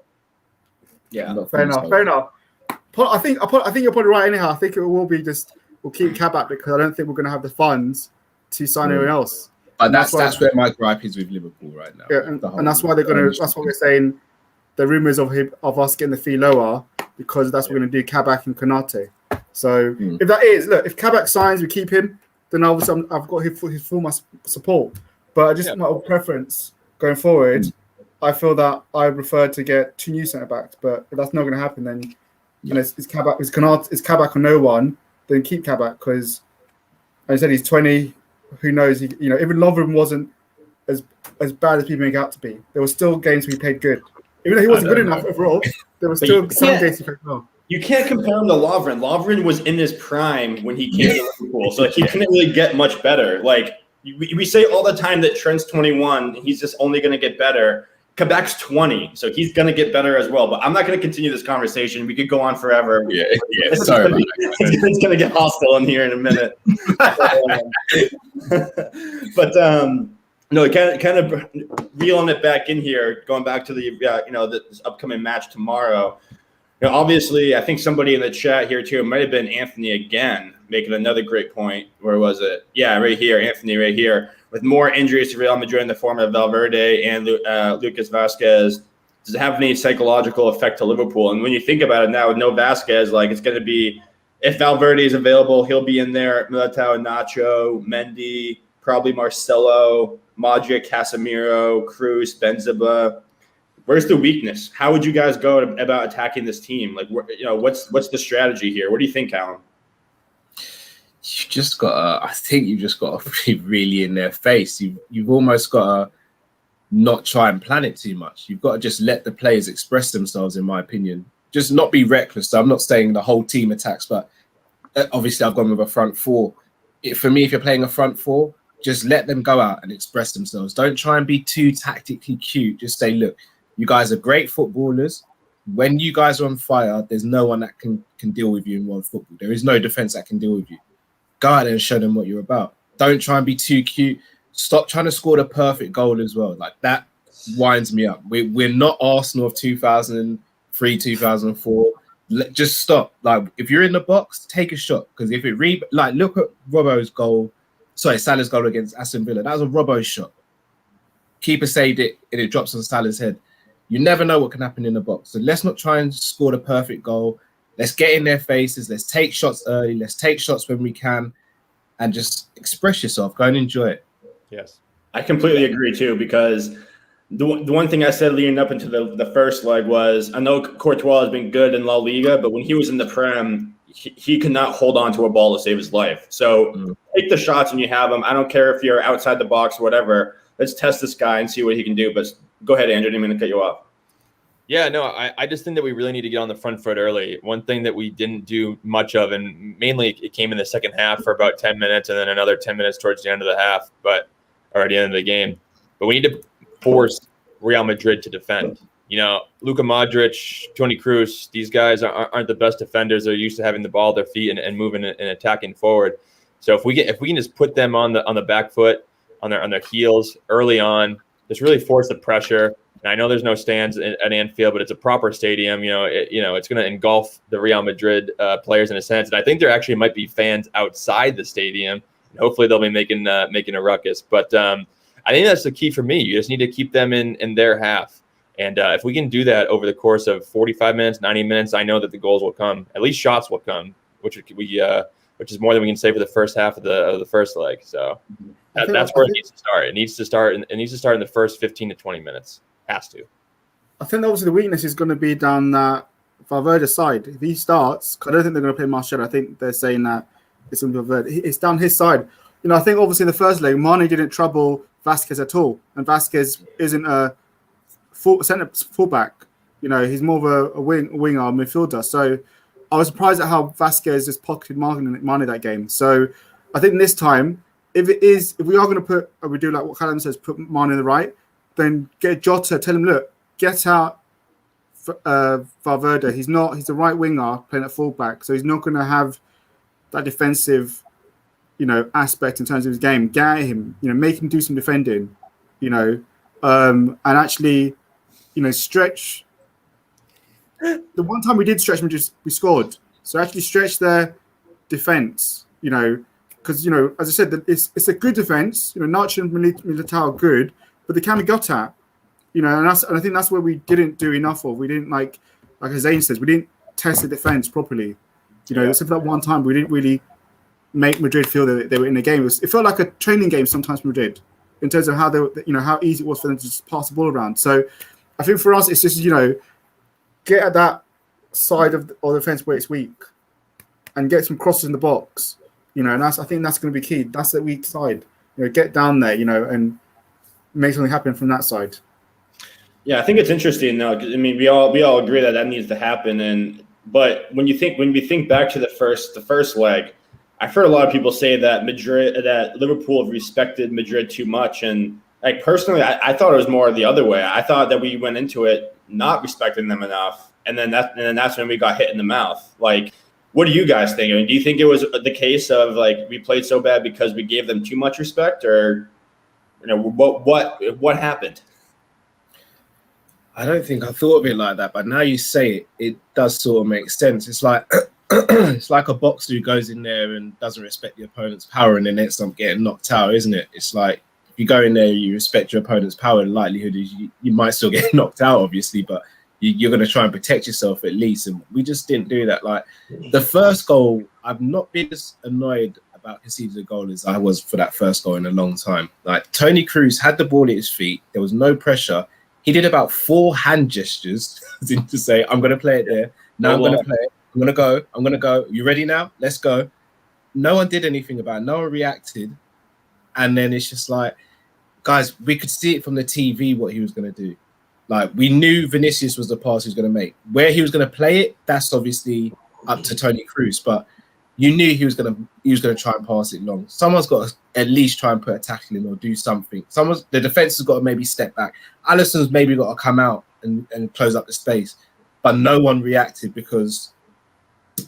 Yeah, fair enough. I think you're probably right anyhow. I think it will be we'll keep Kabak because I don't think we're going to have the funds to sign anyone else. But that's where my gripe is with Liverpool right now. Yeah, and that's why they're going to. That's what we're saying. The rumors of us getting the fee lower because that's what we're going to do. Kabak and Konate. So if that is, look, if Kabak signs, we keep him. Then obviously I've got his full support. But just my preference going forward, I feel that I prefer to get 2 new centre backs. But if that's not going to happen, then it's Kabak or no one. Then keep Kabak because, like I said, he's 20. Who knows? Even Lovren wasn't as bad as people make out to be. There were still games where he played good. Even though he wasn't good enough overall, there were still some games he played well. You can't compare him to Lovren. Lovren was in his prime when he came to Liverpool, so he couldn't really get much better. Like we say all the time that Trent's 21, he's just only going to get better. Kabak's 20, so he's going to get better as well. But I'm not going to continue this conversation. We could go on forever. Yeah. Sorry, it's going to get hostile in here in a minute. No, kind of reeling it back in here, going back to the this upcoming match tomorrow. Obviously, I think somebody in the chat here too, it might have been Anthony again, making another great point. Where was it? Yeah, right here, Anthony, right here. With more injuries to Real Madrid in the form of Valverde and Lucas Vazquez, does it have any psychological effect to Liverpool? And when you think about it now, with no Vazquez, like it's going to be, if Valverde is available, he'll be in there. Militao, Nacho, Mendy, probably Marcelo, Modric, Casemiro, Cruz, Benzema. Where's the weakness? How would you guys go about attacking this team? Like, what's the strategy here? What do you think, Alan? I think you've just got to be really in their face. You've almost got to not try and plan it too much. You've got to just let the players express themselves, in my opinion. Just not be reckless. So I'm not saying the whole team attacks, but obviously I've gone with a front four. For me, if you're playing a front four, just let them go out and express themselves. Don't try and be too tactically cute. Just say, look, you guys are great footballers. when you guys are on fire, there's no one that can deal with you in world football. There is no defense that can deal with you. Go out there and show them what you're about. Don't try and be too cute. Stop trying to score the perfect goal as well. Like, that winds me up. We're not Arsenal of 2003, 2004. Just stop. Like, if you're in the box, take a shot. Because if it look at Salah's goal against Aston Villa. That was a Robbo shot. Keeper saved it, and it drops on Salah's head. You never know what can happen in the box. So let's not try and score the perfect goal. Let's get in their faces. Let's take shots early. Let's take shots when we can, and just express yourself. Go and enjoy it. Yes, I completely agree too, because the one thing I said leading up into the first leg was, I know Courtois has been good in La Liga, but when he was in the Prem, he could not hold on to a ball to save his life. So take the shots when you have them. I don't care if you're outside the box or whatever. Let's test this guy and see what he can do. But go ahead, Andrew. I didn't mean to cut you off. Yeah, no, I just think that we really need to get on the front foot early. One thing that we didn't do much of, and mainly it came in the second half for about 10 minutes and then another 10 minutes towards the end of the half, or at the end of the game. But we need to force Real Madrid to defend. You know, Luka Modric, Toni Kroos, these guys aren't the best defenders. They're used to having the ball at their feet and moving and attacking forward. So if we can just put them on the back foot, on their heels early on, just really force the pressure. And I know there's no stands at Anfield, but it's a proper stadium. It's going to engulf the Real Madrid players in a sense. And I think there actually might be fans outside the stadium. And hopefully they'll be making a ruckus. But I think that's the key for me. You just need to keep them in their half. And if we can do that over the course of 45 minutes, 90 minutes, I know that the goals will come. At least shots will come, which is more than we can say for the first half of the first leg. So that's where it needs to start. It needs to start in the first 15 to 20 minutes. Has to. I think obviously the weakness is going to be down that Valverde side. If he starts, I don't think they're going to play Martial. I think they're saying that it's going to be Valverde. It's down his side. I think obviously in the first leg, Mane didn't trouble Vasquez at all, and Vasquez isn't a fullback. He's more of a winger, midfielder. So I was surprised at how Vasquez just pocketed Mane that game. So I think this time, if we are going to we do like what Callum says, put Mane in the right, then get Jota, tell him, look, get out Valverde. He's a right winger playing at fullback, so he's not going to have that defensive, aspect in terms of his game. Get at him, make him do some defending, and actually, stretch. The one time we did stretch them, we scored. So actually stretch their defense, because, as I said, it's a good defense. Nacho and Militao are good, but they can be got at, and I think that's where we didn't do enough of. We didn't like Zane says, we didn't test the defense properly. Except for that one time, we didn't really make Madrid feel that they were in the game. It felt like a training game sometimes for Madrid in terms of how how easy it was for them to just pass the ball around. So I think for us, it's just get at that side of the defense where it's weak and get some crosses in the box. And I think that's going to be key. That's the weak side. Get down there, and make something happen from that side. Yeah, I think it's interesting though. I mean, we all agree that needs to happen. But when we think back to the first leg, I've heard a lot of people say that Liverpool have respected Madrid too much, and like personally, I thought it was more the other way. I thought that we went into it not respecting them enough, and then that's when we got hit in the mouth. Like, what do you guys think? I mean, do you think it was the case of like we played so bad because we gave them too much respect, or what happened? I don't think I thought of it like that, but now you say it, it does sort of make sense. It's like it's like a boxer who goes in there and doesn't respect the opponent's power and then ends up getting knocked out, isn't it? It's like if you go in there, you respect your opponent's power, the likelihood is you might still get knocked out, obviously, but you're going to try and protect yourself at least. And we just didn't do that. Like the first goal, I've not been as annoyed about conceding a goal as I was for that first goal in a long time. Like Toni Kroos had the ball at his feet. There was no pressure. He did about 4 hand gestures to say, I'm going to play it there. Now I'm going to play it. I'm going to go. You ready now? Let's go. No one did anything about it. No one reacted. And then it's just like, guys, we could see it from the TV what he was going to do. Like, we knew Vinicius was the pass he was going to make. Where he was going to play it, that's obviously up to Toni Kroos. But you knew he was going to try and pass it long. Someone's got to at least try and put a tackle in or do something. The defense has got to maybe step back. Alisson's maybe got to come out and close up the space. but no one reacted because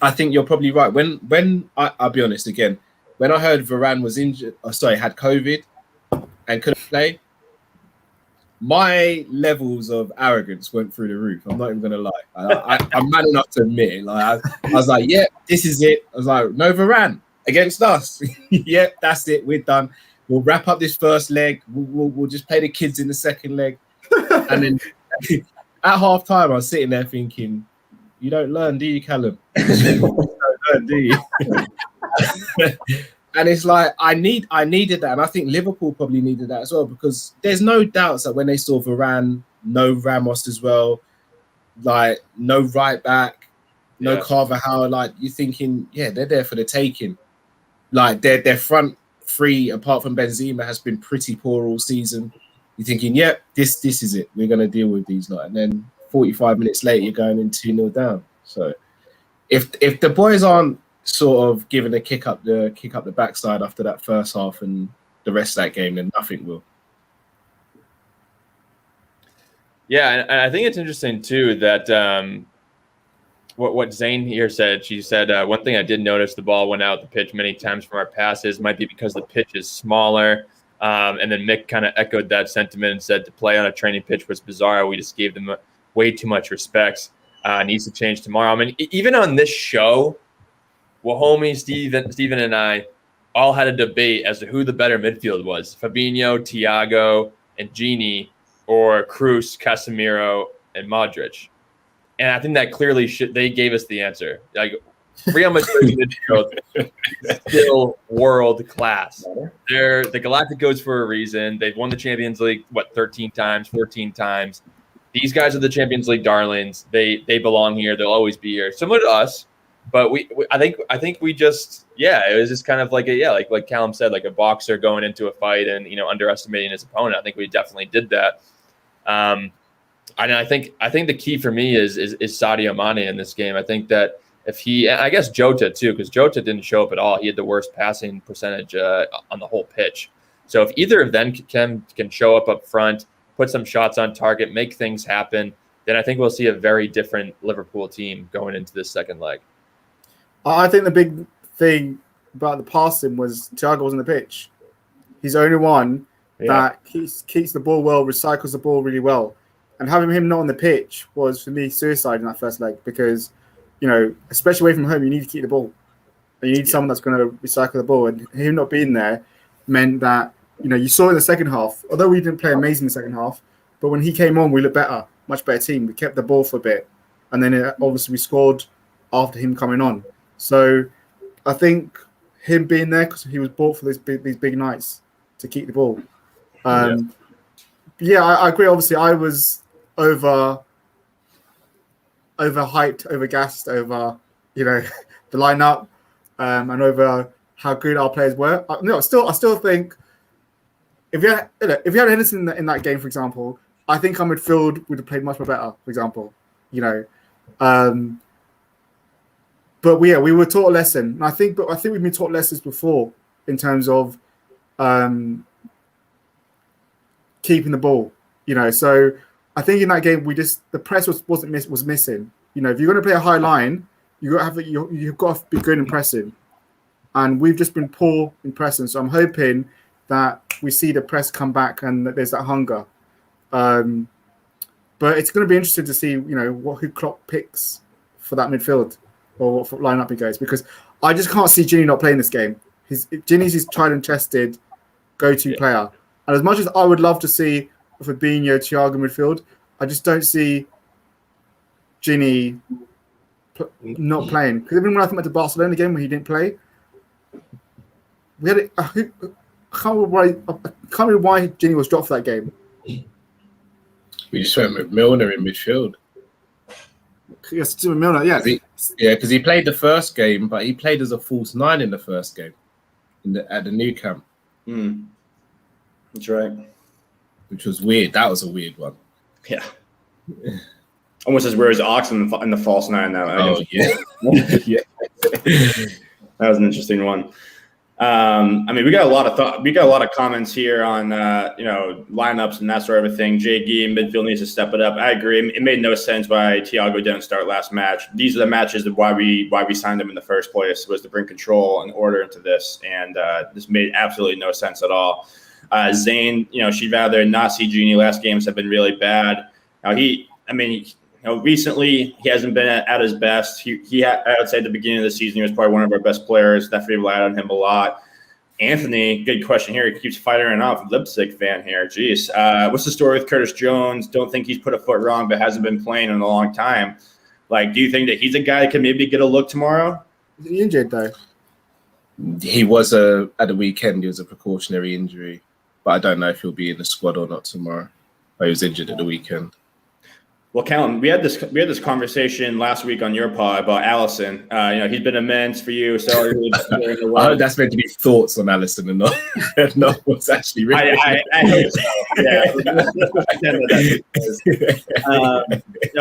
I think you're probably right. I'll be honest again, when I heard Varane was injured, had COVID and couldn't play, my levels of arrogance went through the roof. I'm not even gonna lie. I'm man enough to admit it. Like I was like, yeah, this is it. I was like, no Varane against us. Yeah, that's it. We're done. We'll wrap up this first leg. We'll just play the kids in the second leg. And then at half time, I was sitting there thinking, you don't learn, do you, Callum? You don't learn, do you? And it's like I needed that, and I think Liverpool probably needed that as well, because there's no doubts that when they saw Varane, no Ramos as well, like no right back, no Carvajal, like you're thinking, yeah, they're there for the taking. Like their front three, apart from Benzema, has been pretty poor all season. You're thinking, yep, this is it. We're gonna deal with these lot, and then 45 minutes later, you're going in 2-0 down. So if the boys aren't sort of giving a kick up the backside after that first half and the rest of that game, then nothing will. Yeah, and I think it's interesting too that what Zane here said. She said one thing I did notice: the ball went out the pitch many times from our passes. Might be because the pitch is smaller. And then Mick kind of echoed that sentiment and said to play on a training pitch was bizarre. We just gave them way too much respect. Needs to change tomorrow. I mean, even on this show, Wahomie, Steven, and I all had a debate as to who the better midfield was: Fabinho, Thiago, and Gini, or Kroos, Casemiro, and Modric. And I think that clearly they gave us the answer. Like Real Madrid midfield is still world class. They're the Galacticos for a reason. They've won the Champions League 13 times, 14 times. These guys are the Champions League darlings. They belong here. They'll always be here. Similar to us. But I think we just, it was just kind of like like Callum said, like a boxer going into a fight and underestimating his opponent. I think we definitely did that. And I think the key for me is Sadio Mane in this game. I think that if and I guess Jota too, because Jota didn't show up at all. He had the worst passing percentage on the whole pitch. So if either of them can show up front, put some shots on target, make things happen, then I think we'll see a very different Liverpool team going into this second leg. I think the big thing about the passing was Thiago was on the pitch. He's the only one that keeps the ball well, recycles the ball really well. And having him not on the pitch was, for me, suicide in that first leg because, especially away from home, you need to keep the ball. And you need someone that's going to recycle the ball. And him not being there meant that, you saw in the second half, although we didn't play amazing in the second half, but when he came on, we looked better, much better team. We kept the ball for a bit. And then obviously we scored after him coming on. So I think him being there, because he was bought for these big nights to keep the ball. I agree. Obviously, I was overhyped, overgassed over, the lineup and over how good our players were. I still think if you had Henderson in that game, for example, I think our midfield would have played much more better. For example, But we were taught a lesson. And I think we've been taught lessons before in terms of keeping the ball. So I think in that game the press was missing. If you're going to play a high line, you've got to be good in pressing, and we've just been poor in pressing. So I'm hoping that we see the press come back and that there's that hunger. But it's going to be interesting to see who Klopp picks for that midfield. Or what lineup he goes, because I just can't see Gini not playing this game. Gini's his tried and tested go-to player. And as much as I would love to see Fabinho, Thiago midfield, I just don't see Gini not playing. Because even when I think about the Barcelona game when he didn't play, we had I can't remember why Gini was dropped for that game. We just went with Milner in midfield. Yes, Milner, yeah. Because he played the first game, but he played as a false 9 in the first game at the new camp. That's right. Which was weird. That was a weird one. Yeah. Almost as weird as Oxen in the false 9 now. Yeah. Yeah. That was an interesting one. I mean, we got a lot of thought. We got a lot of comments here on lineups and that sort of a thing. Jay Gee, midfield needs to step it up. I agree. It made no sense why Thiago didn't start last match. These are the matches of why we signed him in the first place, was to bring control and order into this, and this made absolutely no sense at all. Zane, she'd rather not see Genie. Last games have been really bad. Now recently he hasn't been at his best. I would say at the beginning of the season, he was probably one of our best players. Definitely relied on him a lot. Anthony, good question here. He keeps firing off. Leipzig fan here. Jeez. What's the story with Curtis Jones? Don't think he's put a foot wrong, but hasn't been playing in a long time. Like, do you think that he's a guy that can maybe get a look tomorrow? Is he injured though? He was at the weekend. He was a precautionary injury, but I don't know if he'll be in the squad or not tomorrow. But he was injured at the weekend. Well, Callum, we had this conversation last week on your pod about Allison. He's been immense for you. So I hope that's meant to be thoughts on Allison and not what's actually written. I hope so. Yeah.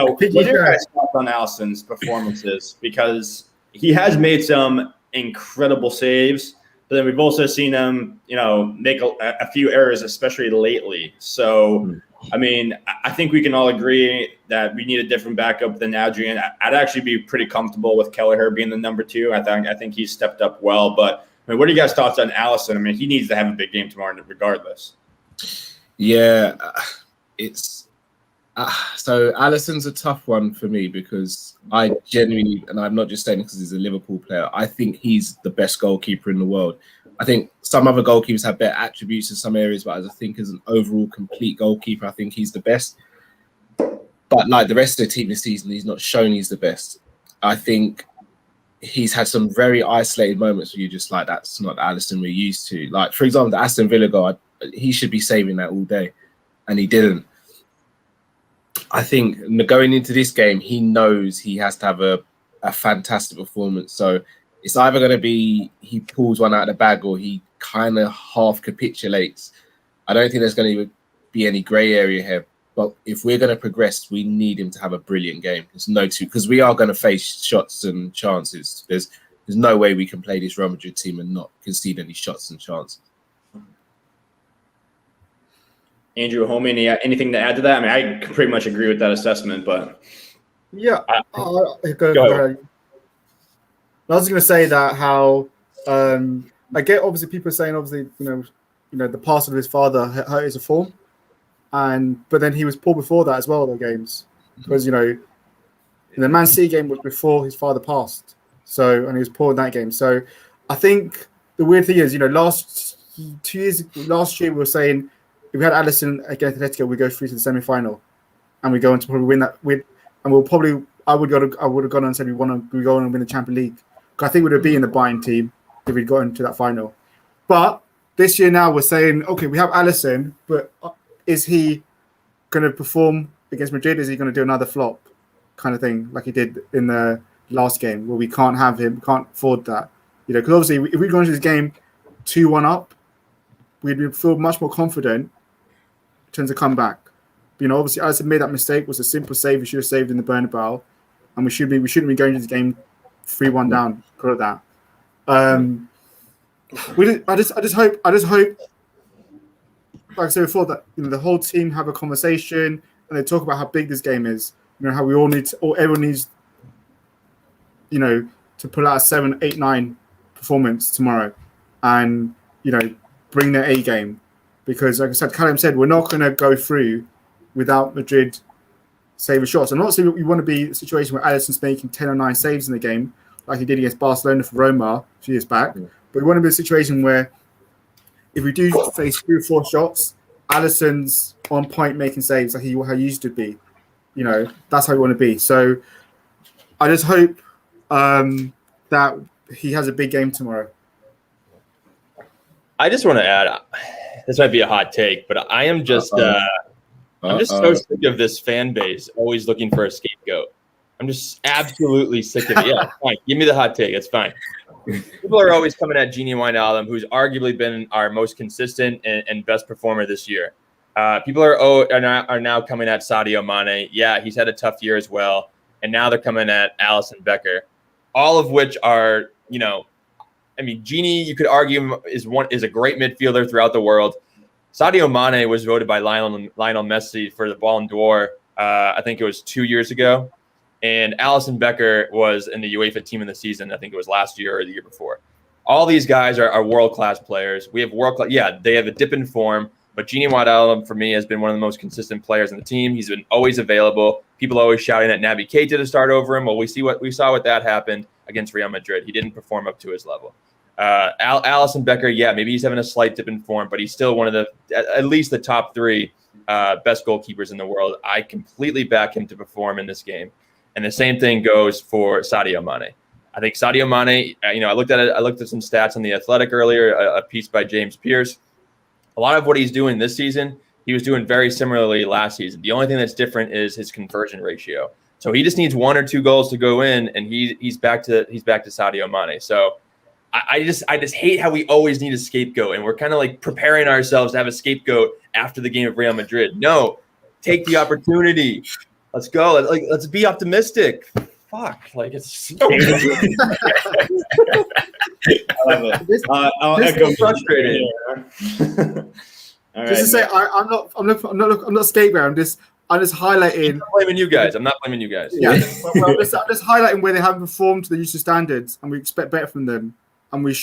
What are your guys' thoughts on Allison's performances? Because he has made some incredible saves, but then we've also seen him, make a few errors, especially lately. So. I mean, I think we can all agree that we need a different backup than Adrian. I'd actually be pretty comfortable with Kelleher being the number 2. I think he's stepped up well. But I mean, what are you guys' thoughts on Allison? I mean, he needs to have a big game tomorrow regardless. Yeah, it's so Allison's a tough one for me because I genuinely, and I'm not just saying it because he's a Liverpool player, I think he's the best goalkeeper in the world. I think some other goalkeepers have better attributes in some areas, but I think as an overall complete goalkeeper, I think he's the best. But like the rest of the team this season, he's not shown he's the best. I think he's had some very isolated moments where you're just like, that's not the Alisson we're used to. Like, for example, the Aston Villa goal, he should be saving that all day, and he didn't. I think going into this game, he knows he has to have a fantastic performance. So it's either going to be he pulls one out of the bag or he kind of half capitulates. I don't think there's going to be any grey area here. But if we're going to progress, we need him to have a brilliant game. There's no two, because we are going to face shots and chances. There's no way we can play this Real Madrid team and not concede any shots and chances. Andrew, homie, anything to add to that? I mean, I pretty much agree with that assessment, but yeah, go ahead. I was going to say that how I get obviously people saying obviously the passing of his father hurt his form, but then he was poor before that as well. The games because in the Man City game was before his father passed, and he was poor in that game. So I think the weird thing is last year we were saying if we had Alisson against Atletico, we go through to the semi-final, and we go on to probably win that. And we'll probably I would have gone on and said we go on and win the Champions League. I think we would have been in the Bayern team if we'd got into that final. But this year now we're saying, okay, we have Alisson, but is he going to perform against Madrid? Is he going to do another flop kind of thing like he did in the last game where we can't have him, can't afford that? Because obviously if we go into this game 2-1 up, we'd feel much more confident in terms of comeback. Obviously Alisson made that mistake. It was a simple save we should have saved in the Bernabeu, and we shouldn't be going into the game 3-1 down because of that. I just hope, like I said before, that the whole team have a conversation and they talk about how big this game is. How we all need to, or everyone needs, to pull out a 7, 8, 9 performance tomorrow, and bring their A game, because like I said, Callum said, we're not going to go through without Madrid saving shots. I'm not saying we want to be in a situation where Alisson's making 10 or 9 saves in the game, like he did against Barcelona for Roma a few years back. But we want to be in a situation where if we do face 3 or 4 shots, Alisson's on point making saves like he used to be. That's how we want to be. So I just hope that he has a big game tomorrow. I just want to add, this might be a hot take, but I am just I'm just so sick of this fan base always looking for a scapegoat. I'm just absolutely sick of it. Yeah, fine. Give me the hot take. It's fine. People are always coming at Genie Wijnaldum, who's arguably been our most consistent and best performer this year. People are now coming at Sadio Mane. Yeah, he's had a tough year as well. And now they're coming at Alisson Becker, all of which are, I mean, Gini, you could argue is a great midfielder throughout the world. Sadio Mane was voted by Lionel Messi for the Ballon d'Or. I think it was 2 years ago, and Alisson Becker was in the UEFA Team of the Season. I think it was last year or the year before. All these guys are world-class players. We have world-class. Yeah, they have a dip in form, but Gini Wijnaldum, for me, has been one of the most consistent players on the team. He's been always available. People always shouting at Naby Keita to start over him. Well, we saw what that happened against Real Madrid. He didn't perform up to his level. Alisson Becker, yeah, maybe he's having a slight dip in form, but he's still one of at least the top 3 best goalkeepers in the world. I completely back him to perform in this game. And the same thing goes for Sadio Mane. I think Sadio Mane, I looked at some stats on The Athletic earlier, a piece by James Pierce. A lot of what he's doing this season, he was doing very similarly last season. The only thing that's different is his conversion ratio. So he just needs 1 or 2 goals to go in, and he's back to Sadio Mane. So I just hate how we always need a scapegoat, and we're kind of like preparing ourselves to have a scapegoat after the game of Real Madrid. No, take the opportunity. Let's go. Let's be optimistic. Fuck, like it's so I love it. I'll echo frustrated. All Just to say, I'm not scapegoat. I'm just highlighting. I'm not blaming you guys. Yeah, well, I'm just highlighting where they haven't performed to the usual standards, and we expect better from them. And we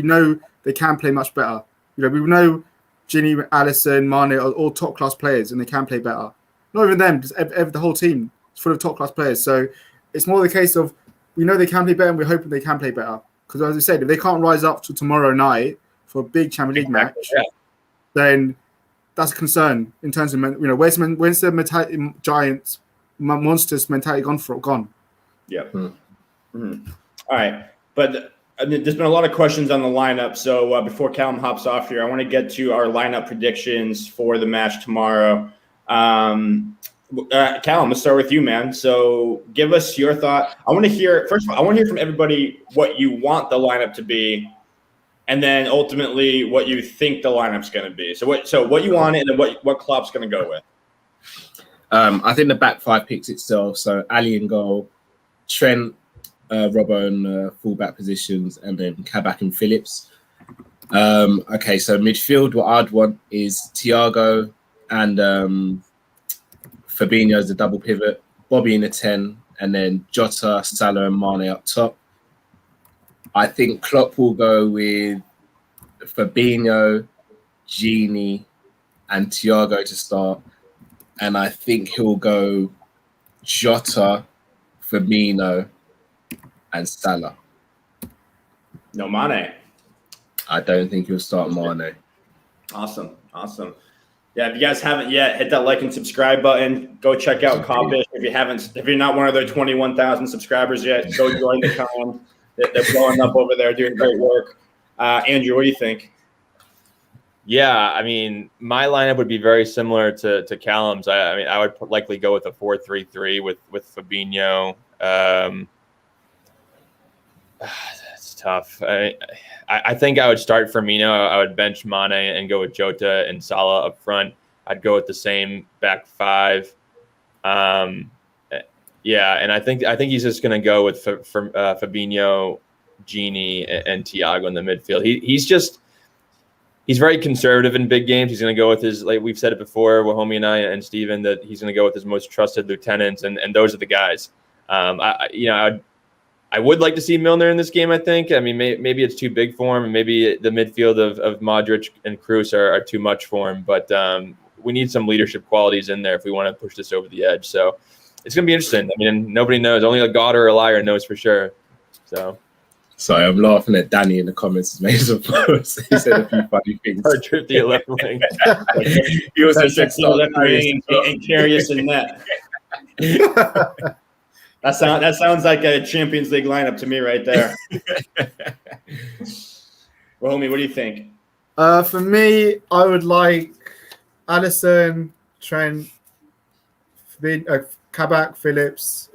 know they can play much better. We know Gini, Alisson, Mane are all top class players, and they can play better. Not even them, just the whole team is full of top class players. So it's more the case of we know they can play better, and we're hoping they can play better. Because as I said, if they can't rise up to tomorrow night for a big Champions League match, then that's a concern in terms of where's the mentality, Giants monsters mentality gone? Yeah. Mm-hmm. All right, but there's been a lot of questions on the lineup. So before Callum hops off here, I want to get to our lineup predictions for the match tomorrow. Callum, let's start with you, man. So give us your thought. I want to hear from everybody what you want the lineup to be, and then ultimately what you think the lineup's going to be. So what you want, and then what Klopp's going to go with. I think the back 5 picks itself. So Ali in goal, Trent, Robbo in fullback positions, and then Kabak and Phillips. Okay, so midfield, what I'd want is Thiago and Fabinho as a double pivot, Bobby in a 10, and then Jota, Salah, and Mane up top. I think Klopp will go with Fabinho, Gini, and Thiago to start. And I think he'll go Jota, Firmino, and Salah. No Mane. I don't think he'll start Mane. Awesome. Yeah, if you guys haven't yet, hit that like and subscribe button. Go check out Kopish. If you're not one of their 21,000 subscribers yet, go join the con. They're blowing up over there, doing great work. Andrew, what do you think? Yeah, I mean, my lineup would be very similar to Callum's. I would likely go with a 4-3-3 with Fabinho. It's tough. I think I would start Firmino. I would bench Mane and go with Jota and Salah up front. I'd go with the same back 5. Yeah, and I think he's just going to go with Fabinho, Gini, and Thiago in the midfield. He's very conservative in big games. He's going to go with his, like we've said it before, Wahomie and I and Steven, that he's going to go with his most trusted lieutenants, and those are the guys. I would like to see Milner in this game, I think. I mean, maybe it's too big for him, and maybe the midfield of Modric and Kroos are too much for him. But we need some leadership qualities in there if we want to push this over the edge. So it's going to be interesting. I mean, nobody knows. Only a god or a liar knows for sure. So. Sorry, I'm laughing at Danny in the comments. He said a few funny things. Our trip the left wing. He also said left wing and Karius in net. That sounds like a Champions League lineup to me right there. Wahomie, what do you think? For me, I would like Alisson, Trent, Kabak, Phillips,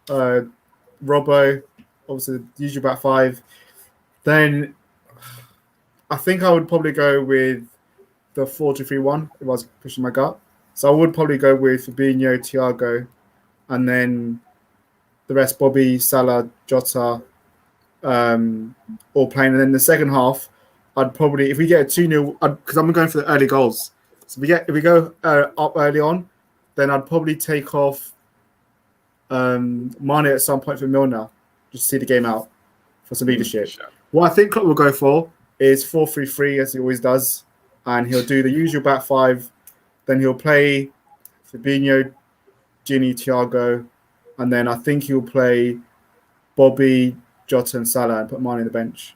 Robbo, obviously the usual back 5. Then I think I would probably go with the 4-2-3-1 if I was pushing my gut. So I would probably go with Fabinho, Thiago, and then the rest, Bobby, Salah, Jota, all playing. And then the second half, I'd probably, if we get a 2-0, because I'm going for the early goals. So if we go up early on, then I'd probably take off Mane at some point for Milner, just to see the game out for some leadership. Sure. What I think Klopp will go for is 4-3-3 as he always does, and he'll do the usual back five. Then he'll play Fabinho, Gini, Thiago, and then I think he'll play Bobby, Jota, and Salah and put Mane on the bench.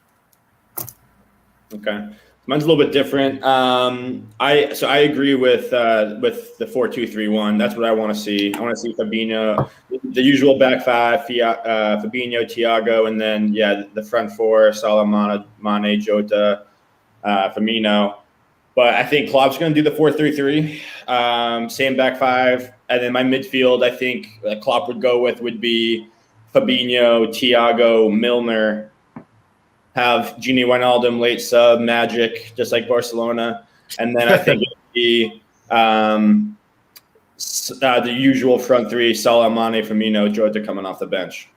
Okay, mine's a little bit different. I agree with the 4-2-3-1. That's what I want to see. I want to see Fabinho, the usual back five, Fabinho, Thiago, and then the front four: Salah, Mane, Jota, Firmino. But I think Klopp's going to do the 4-3-3, same back five, and then my midfield I think Klopp would go with would be Fabinho, Thiago, Milner. Have Gini Wijnaldum late sub, Magic, just like Barcelona. And then I think it would be the usual front three, Salah, Mane, Firmino, Jota coming off the bench.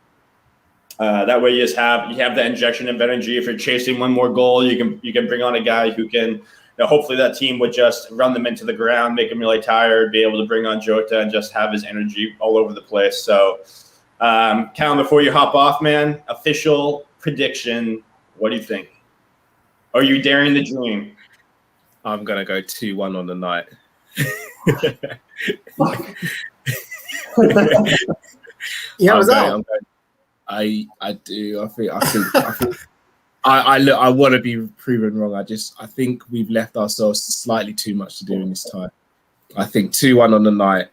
That way you have that injection of energy. If you're chasing one more goal, you can bring on a guy who can, hopefully that team would just run them into the ground, make them really tired, be able to bring on Jota and just have his energy all over the place. So, Callum, before you hop off, man, official prediction. What do you think? Are you daring the dream? I'm gonna go 2-1 on the night. Yeah, was that? I do. I think. I want to be proven wrong. I think we've left ourselves slightly too much to do in this time. I think 2-1 on the night.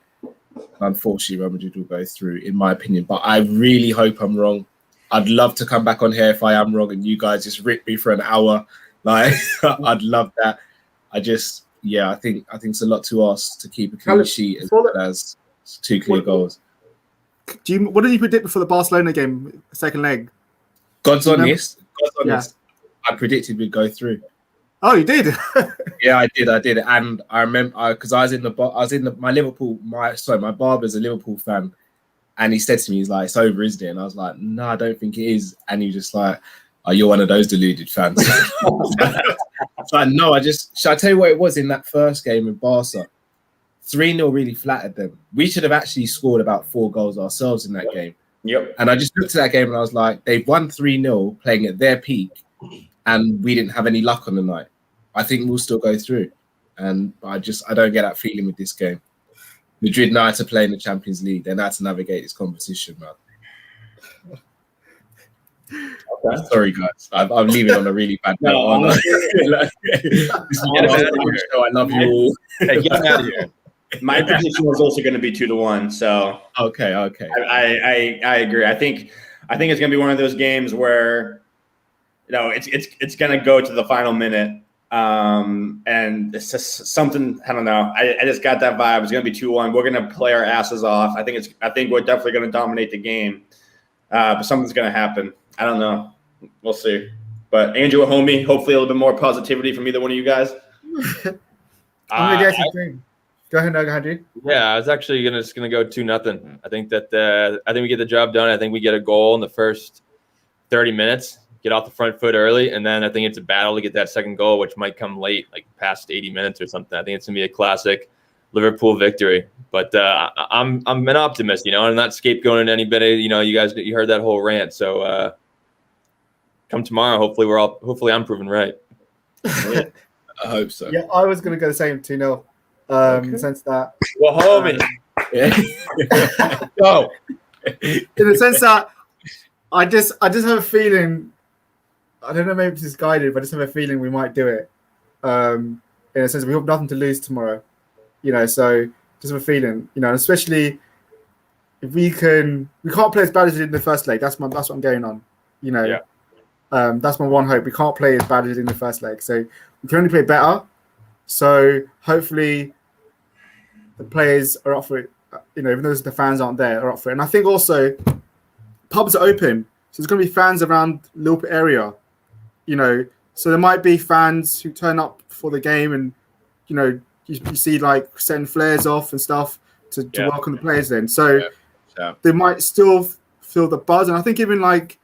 Unfortunately, Real Madrid will go through, in my opinion. But I really hope I'm wrong. I'd love to come back on here if I am wrong and you guys just rip me for an hour. Like, I'd love that. I think it's a lot to ask to keep a clean sheet as well as 2 clear goals. What did you predict before the Barcelona game, second leg? God's honest. I predicted we'd go through. Oh, you did? Yeah, I did. And I remember because my barber's a Liverpool fan. And he said to me, he's like, it's over, isn't it? And I was like, no, I don't think it is. And he was just like, oh, you're one of those deluded fans. So should I tell you what it was in that first game with Barca? 3-0 really flattered them. We should have actually scored about 4 goals ourselves in that game. Yep. And I just looked at that game and I was like, they've won 3-0 playing at their peak and we didn't have any luck on the night. I think we'll still go through. And I don't get that feeling with this game. Madrid know how to play in the Champions League. They know how to navigate this competition, man. Okay. Sorry, guys. I'm leaving on a really bad note. I love you all. Hey, get out of here. My prediction was also going to be 2-1. So okay. I agree. I think it's going to be one of those games where it's going to go to the final minute. And it's just something, I don't know. I just got that vibe. It's going to be 2-1. We're going to play our asses off. I think we're definitely going to dominate the game. But something's going to happen. I don't know. We'll see. But Andrew, homie, hopefully a little bit more positivity from either one of you guys. I'm going to get you. Go ahead, Andrew. Yeah, I was actually just gonna go 2-0. I think we get the job done. I think we get a goal in the first 30 minutes. Get off the front foot early, and then I think it's a battle to get that second goal, which might come late, like past 80 minutes or something. I think it's gonna be a classic Liverpool victory. But I'm an optimist, I'm not scapegoating anybody. You heard that whole rant. So come tomorrow, hopefully I'm proven right. I hope so. Yeah, I was gonna go the same 2-0. In the sense that, well, homie, go. In the sense that I just have a feeling. I don't know, maybe it's guided, but I just have a feeling we might do it. In a sense, we have nothing to lose tomorrow, So just have a feeling, especially if we can't play as bad as we did in the first leg. That's what I'm going on, Yeah. That's my one hope. We can't play as bad as we did in the first leg, so we can only play better. So hopefully the players are up for it, even though the fans aren't there, are up for it. And I think also pubs are open, so there's going to be fans around the Liverpool area, So there might be fans who turn up for the game, and you see like setting flares off and stuff to welcome the players in. So they might still feel the buzz, and I think even like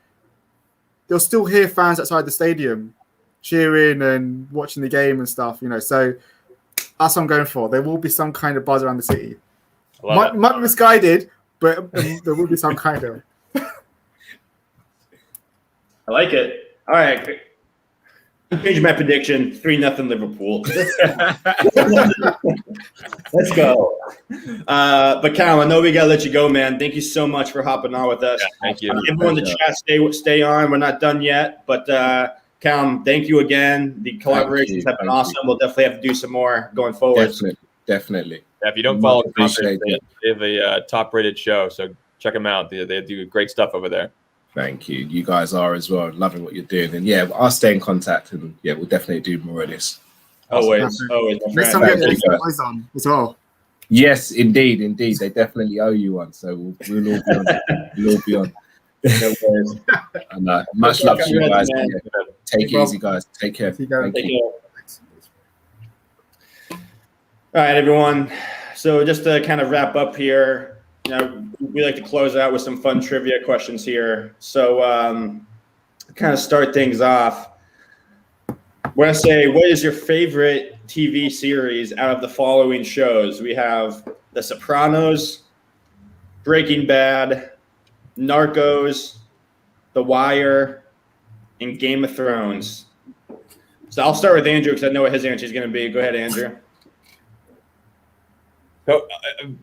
you'll still hear fans outside the stadium cheering and watching the game and stuff, you know. So that's what I'm going for. There will be some kind of buzz around the city. Might be misguided, but there will be some kind of. I like it. All right. Change my prediction. 3-0 Liverpool. Let's go. But Callum, I know we gotta let you go, man. Thank you so much for hopping on with us. Yeah, thank you. Everyone in the chat, stay on. We're not done yet, but Callum, thank you again. The collaborations have been awesome. We'll definitely have to do some more going forward. Definitely. Yeah, if you don't follow Kopish, Kopish, they have a top-rated show, so check them out. They do great stuff over there. Thank you. You guys are as well. Loving what you're doing. And yeah, I'll stay in contact and yeah, we'll definitely do more of this. Always. Next time we get the guys on as well. Yes, indeed. They definitely owe you one. So we'll all be on. We'll all be on. No worries. And much love to you guys. Take it easy, guys. Take care. Thank you. All right, everyone. So just to kind of wrap up here, you know, we like to close out with some fun trivia questions here. So kind of start things off. When I say, what is your favorite TV series out of the following shows? We have The Sopranos, Breaking Bad, Narcos, The Wire, and Game of Thrones. So I'll start with Andrew because I know what his answer is going to be. Go ahead, Andrew. So,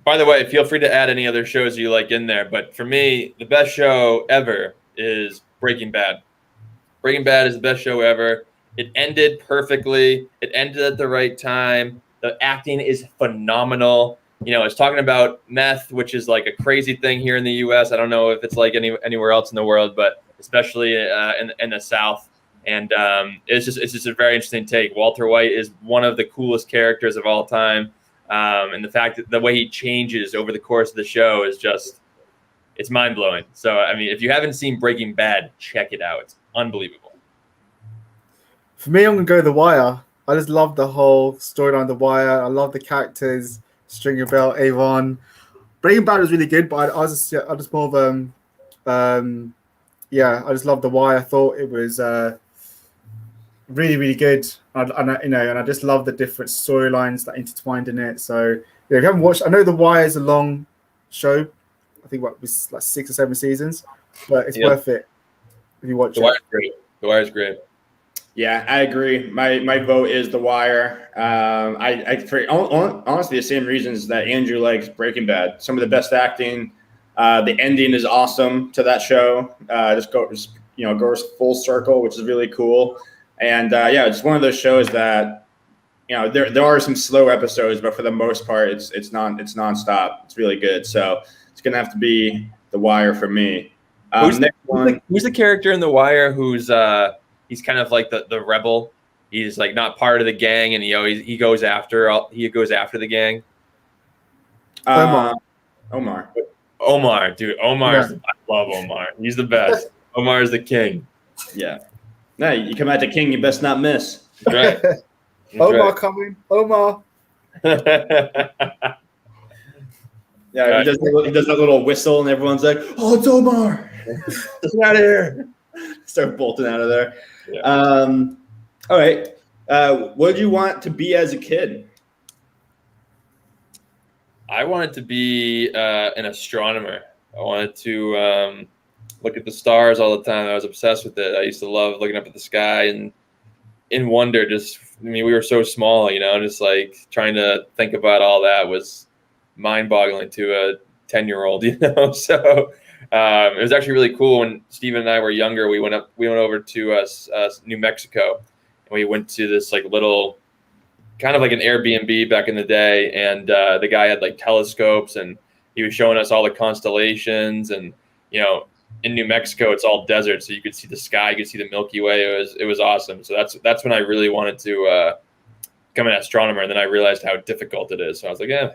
by the way, feel free to add any other shows you like in there. But for me, the best show ever is Breaking Bad. Breaking Bad is the best show ever. It ended perfectly. It ended at the right time. The acting is phenomenal. You know, it's talking about meth, which is like a crazy thing here in the U.S. I don't know if it's like anywhere else in the world, but especially in the South. And it's just a very interesting take. Walter White is one of the coolest characters of all time. And the fact that the way he changes over the course of the show is it's mind blowing. So, I mean, if you haven't seen Breaking Bad, check it out. It's unbelievable. For me, I'm going to go The Wire. I just love the whole storyline, The Wire. I love the characters, Stringer Bell, Avon. Breaking Bad was really good, but I just more of I just love The Wire. I thought it was really, really good. And I just love the different storylines that intertwined in it. So yeah, if you haven't watched, I know The Wire is a long show. I think it was like 6 or 7 seasons, but it's worth it if you watch it. Wire's great. The Wire's great. Yeah, I agree. My vote is The Wire. Honestly, the same reasons that Andrew likes Breaking Bad. Some of the best acting. The ending is awesome to that show. Goes full circle, which is really cool. And it's one of those shows that, you know, there are some slow episodes, but for the most part, it's nonstop. It's really good. So it's gonna have to be The Wire for me. Who's the character in The Wire who's he's kind of like the rebel? He's like not part of the gang, and he goes after the gang. Omar. Dude, I love Omar. He's the best. Omar is the king. Yeah. No, you come out to King, you best not miss. That's right. Omar coming. Omar. Yeah, he does that little whistle, and everyone's like, "Oh, it's Omar! Get out of here!" Start bolting out of there. Yeah. All right. What did you want to be as a kid? I wanted to be an astronomer. I wanted to look at the stars all the time. I was obsessed with it. I used to love looking up at the sky and in wonder. We were so small, you know, just like trying to think about all that was mind-boggling to a 10-year-old, you know. So it was actually really cool when Steven and I were younger. We went over to New Mexico, and we went to this like little kind of like an Airbnb back in the day, and the guy had like telescopes, and he was showing us all the constellations. And you know, in New Mexico it's all desert, so you could see the sky, you could see the Milky Way. It was awesome. So that's when I really wanted to become an astronomer, and then I realized how difficult it is. So I was like, yeah,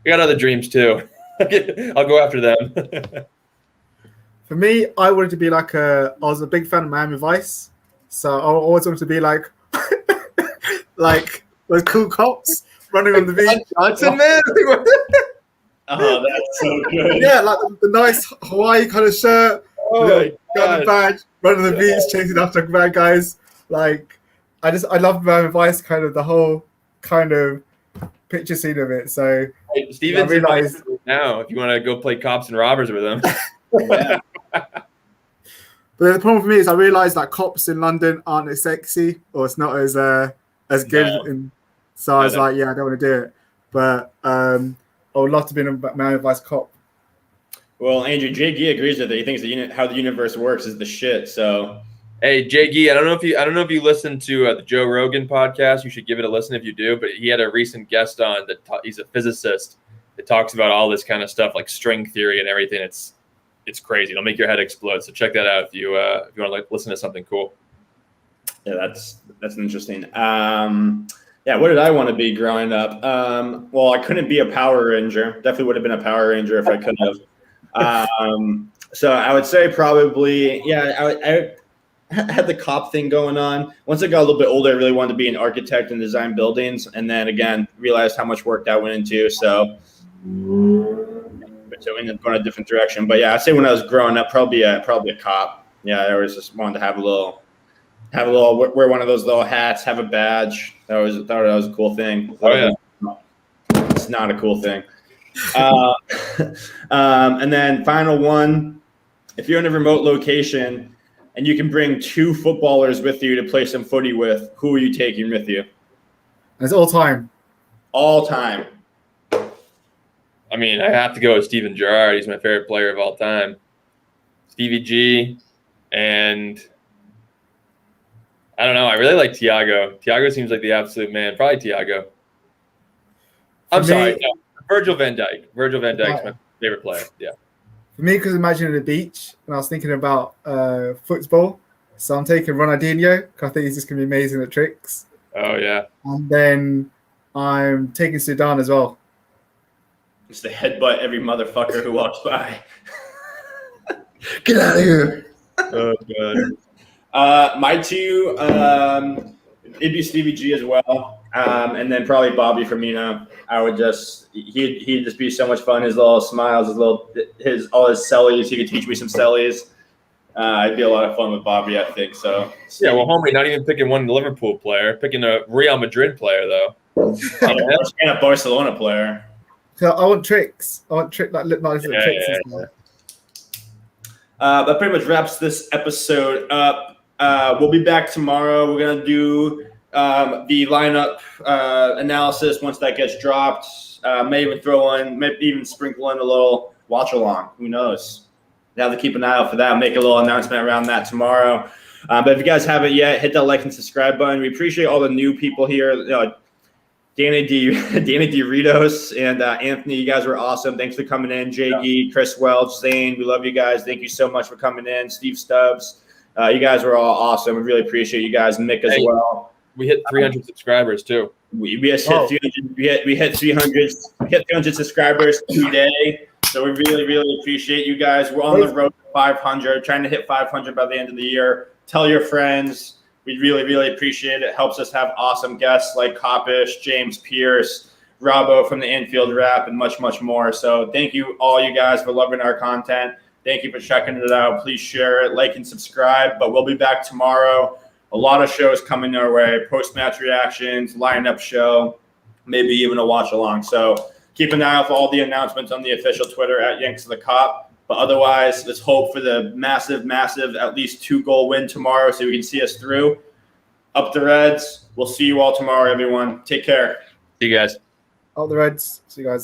we got other dreams too. I'll go after them. For me, I wanted to be like I was a big fan of Miami Vice, so I always wanted to be like like those cool cops running on the beach. Johnson, man. Oh, that's so good. Yeah, like the nice Hawaii kind of shirt, Oh my got the God. badge, running the beach, chasing after bad guys. Like, I love Miami Vice, kind of the whole kind of picture scene of it. So Hey, Steven's I realized- invited now if you want to go play cops and robbers with him. Yeah. But the problem for me is I realised that cops in London aren't as sexy, or it's not as good. No. And so I was No. like, yeah, I don't want to do it. But I would love to be a Miami Vice cop. Well, Andrew, J.G. agrees with it. He thinks how the universe works is the shit. So, Hey, JG, I don't know if you listen to the Joe Rogan podcast. You should give it a listen if you do. But he had a recent guest on that. He's a physicist that talks about all this kind of stuff like string theory and everything. It's crazy. It'll make your head explode. So check that out if you want to listen to something cool. yeah, that's interesting. Yeah, what did I want to be growing up? Well, I couldn't be a Power Ranger. Definitely would have been a Power Ranger if I could have. So I would say probably, yeah, I had the cop thing going on. Once I got a little bit older, I really wanted to be an architect and design buildings. And then again, realized how much work that went into. So we ended up going a different direction. But yeah, I'd say when I was growing up, probably a cop. Yeah, I always just wanted to have a little, wear one of those little hats, have a badge. Thought that was a cool thing. Oh, yeah. It's not a cool thing. And then final one, if you're in a remote location and you can bring 2 footballers with you to play some footy with, who are you taking with you? And it's all time. All time. I mean, I have to go with Steven Gerrard. He's my favorite player of all time. Stevie G, and I don't know. I really like Thiago. Thiago seems like the absolute man. Probably Thiago. I'm sorry. No, Virgil van Dijk. Virgil van Dijk's my favorite player. Yeah. For me, because imagining the beach, and I was thinking about football, so I'm taking Ronaldinho, because I think he's just going to be amazing at tricks. Oh, yeah. And then I'm taking Sudan as well. It's the headbutt every motherfucker who walks by. Get out of here. Oh, God. My 2, it'd be Stevie G as well. And then probably Bobby Firmino. I would he'd just be so much fun. His little smiles, all his sellies. He could teach me some sellies. It'd be a lot of fun with Bobby, I think. So Yeah, well, homie, not even picking one Liverpool player, picking a Real Madrid player, though. and a Barcelona player. So I want tricks. I want tricks like tricks. Yeah. That pretty much wraps this episode up. We'll be back tomorrow. We're gonna do the lineup analysis once that gets dropped. May even sprinkle in a little watch along. Who knows? You have to keep an eye out for that. Make a little announcement around that tomorrow. But if you guys haven't yet, hit that like and subscribe button. We appreciate all the new people here. Danny Ritos and Anthony, you guys were awesome. Thanks for coming in. JG, Chris Welch, Zane, we love you guys. Thank you so much for coming in. Steve Stubbs, you guys were all awesome. We really appreciate you guys. Mick as well. We hit 300 subscribers too. We hit 300. We hit 300 subscribers today. So we really, really appreciate you guys. We're on the road to 500, trying to hit 500 by the end of the year. Tell your friends. We really, really appreciate it. It helps us have awesome guests like Kopish, James Pierce, Robbo from the Anfield Rap, and much, much more. So thank you all you guys for loving our content. Thank you for checking it out. Please share it, like, and subscribe. But we'll be back tomorrow. A lot of shows coming our way, post-match reactions, lineup show, maybe even a watch-along. So keep an eye out for all the announcements on the official Twitter at Yanks of the Cop. But otherwise, let's hope for the massive, at least 2-goal win tomorrow so we can see us through. Up the Reds. We'll see you all tomorrow, everyone. Take care. See you guys. Up the Reds. See you guys.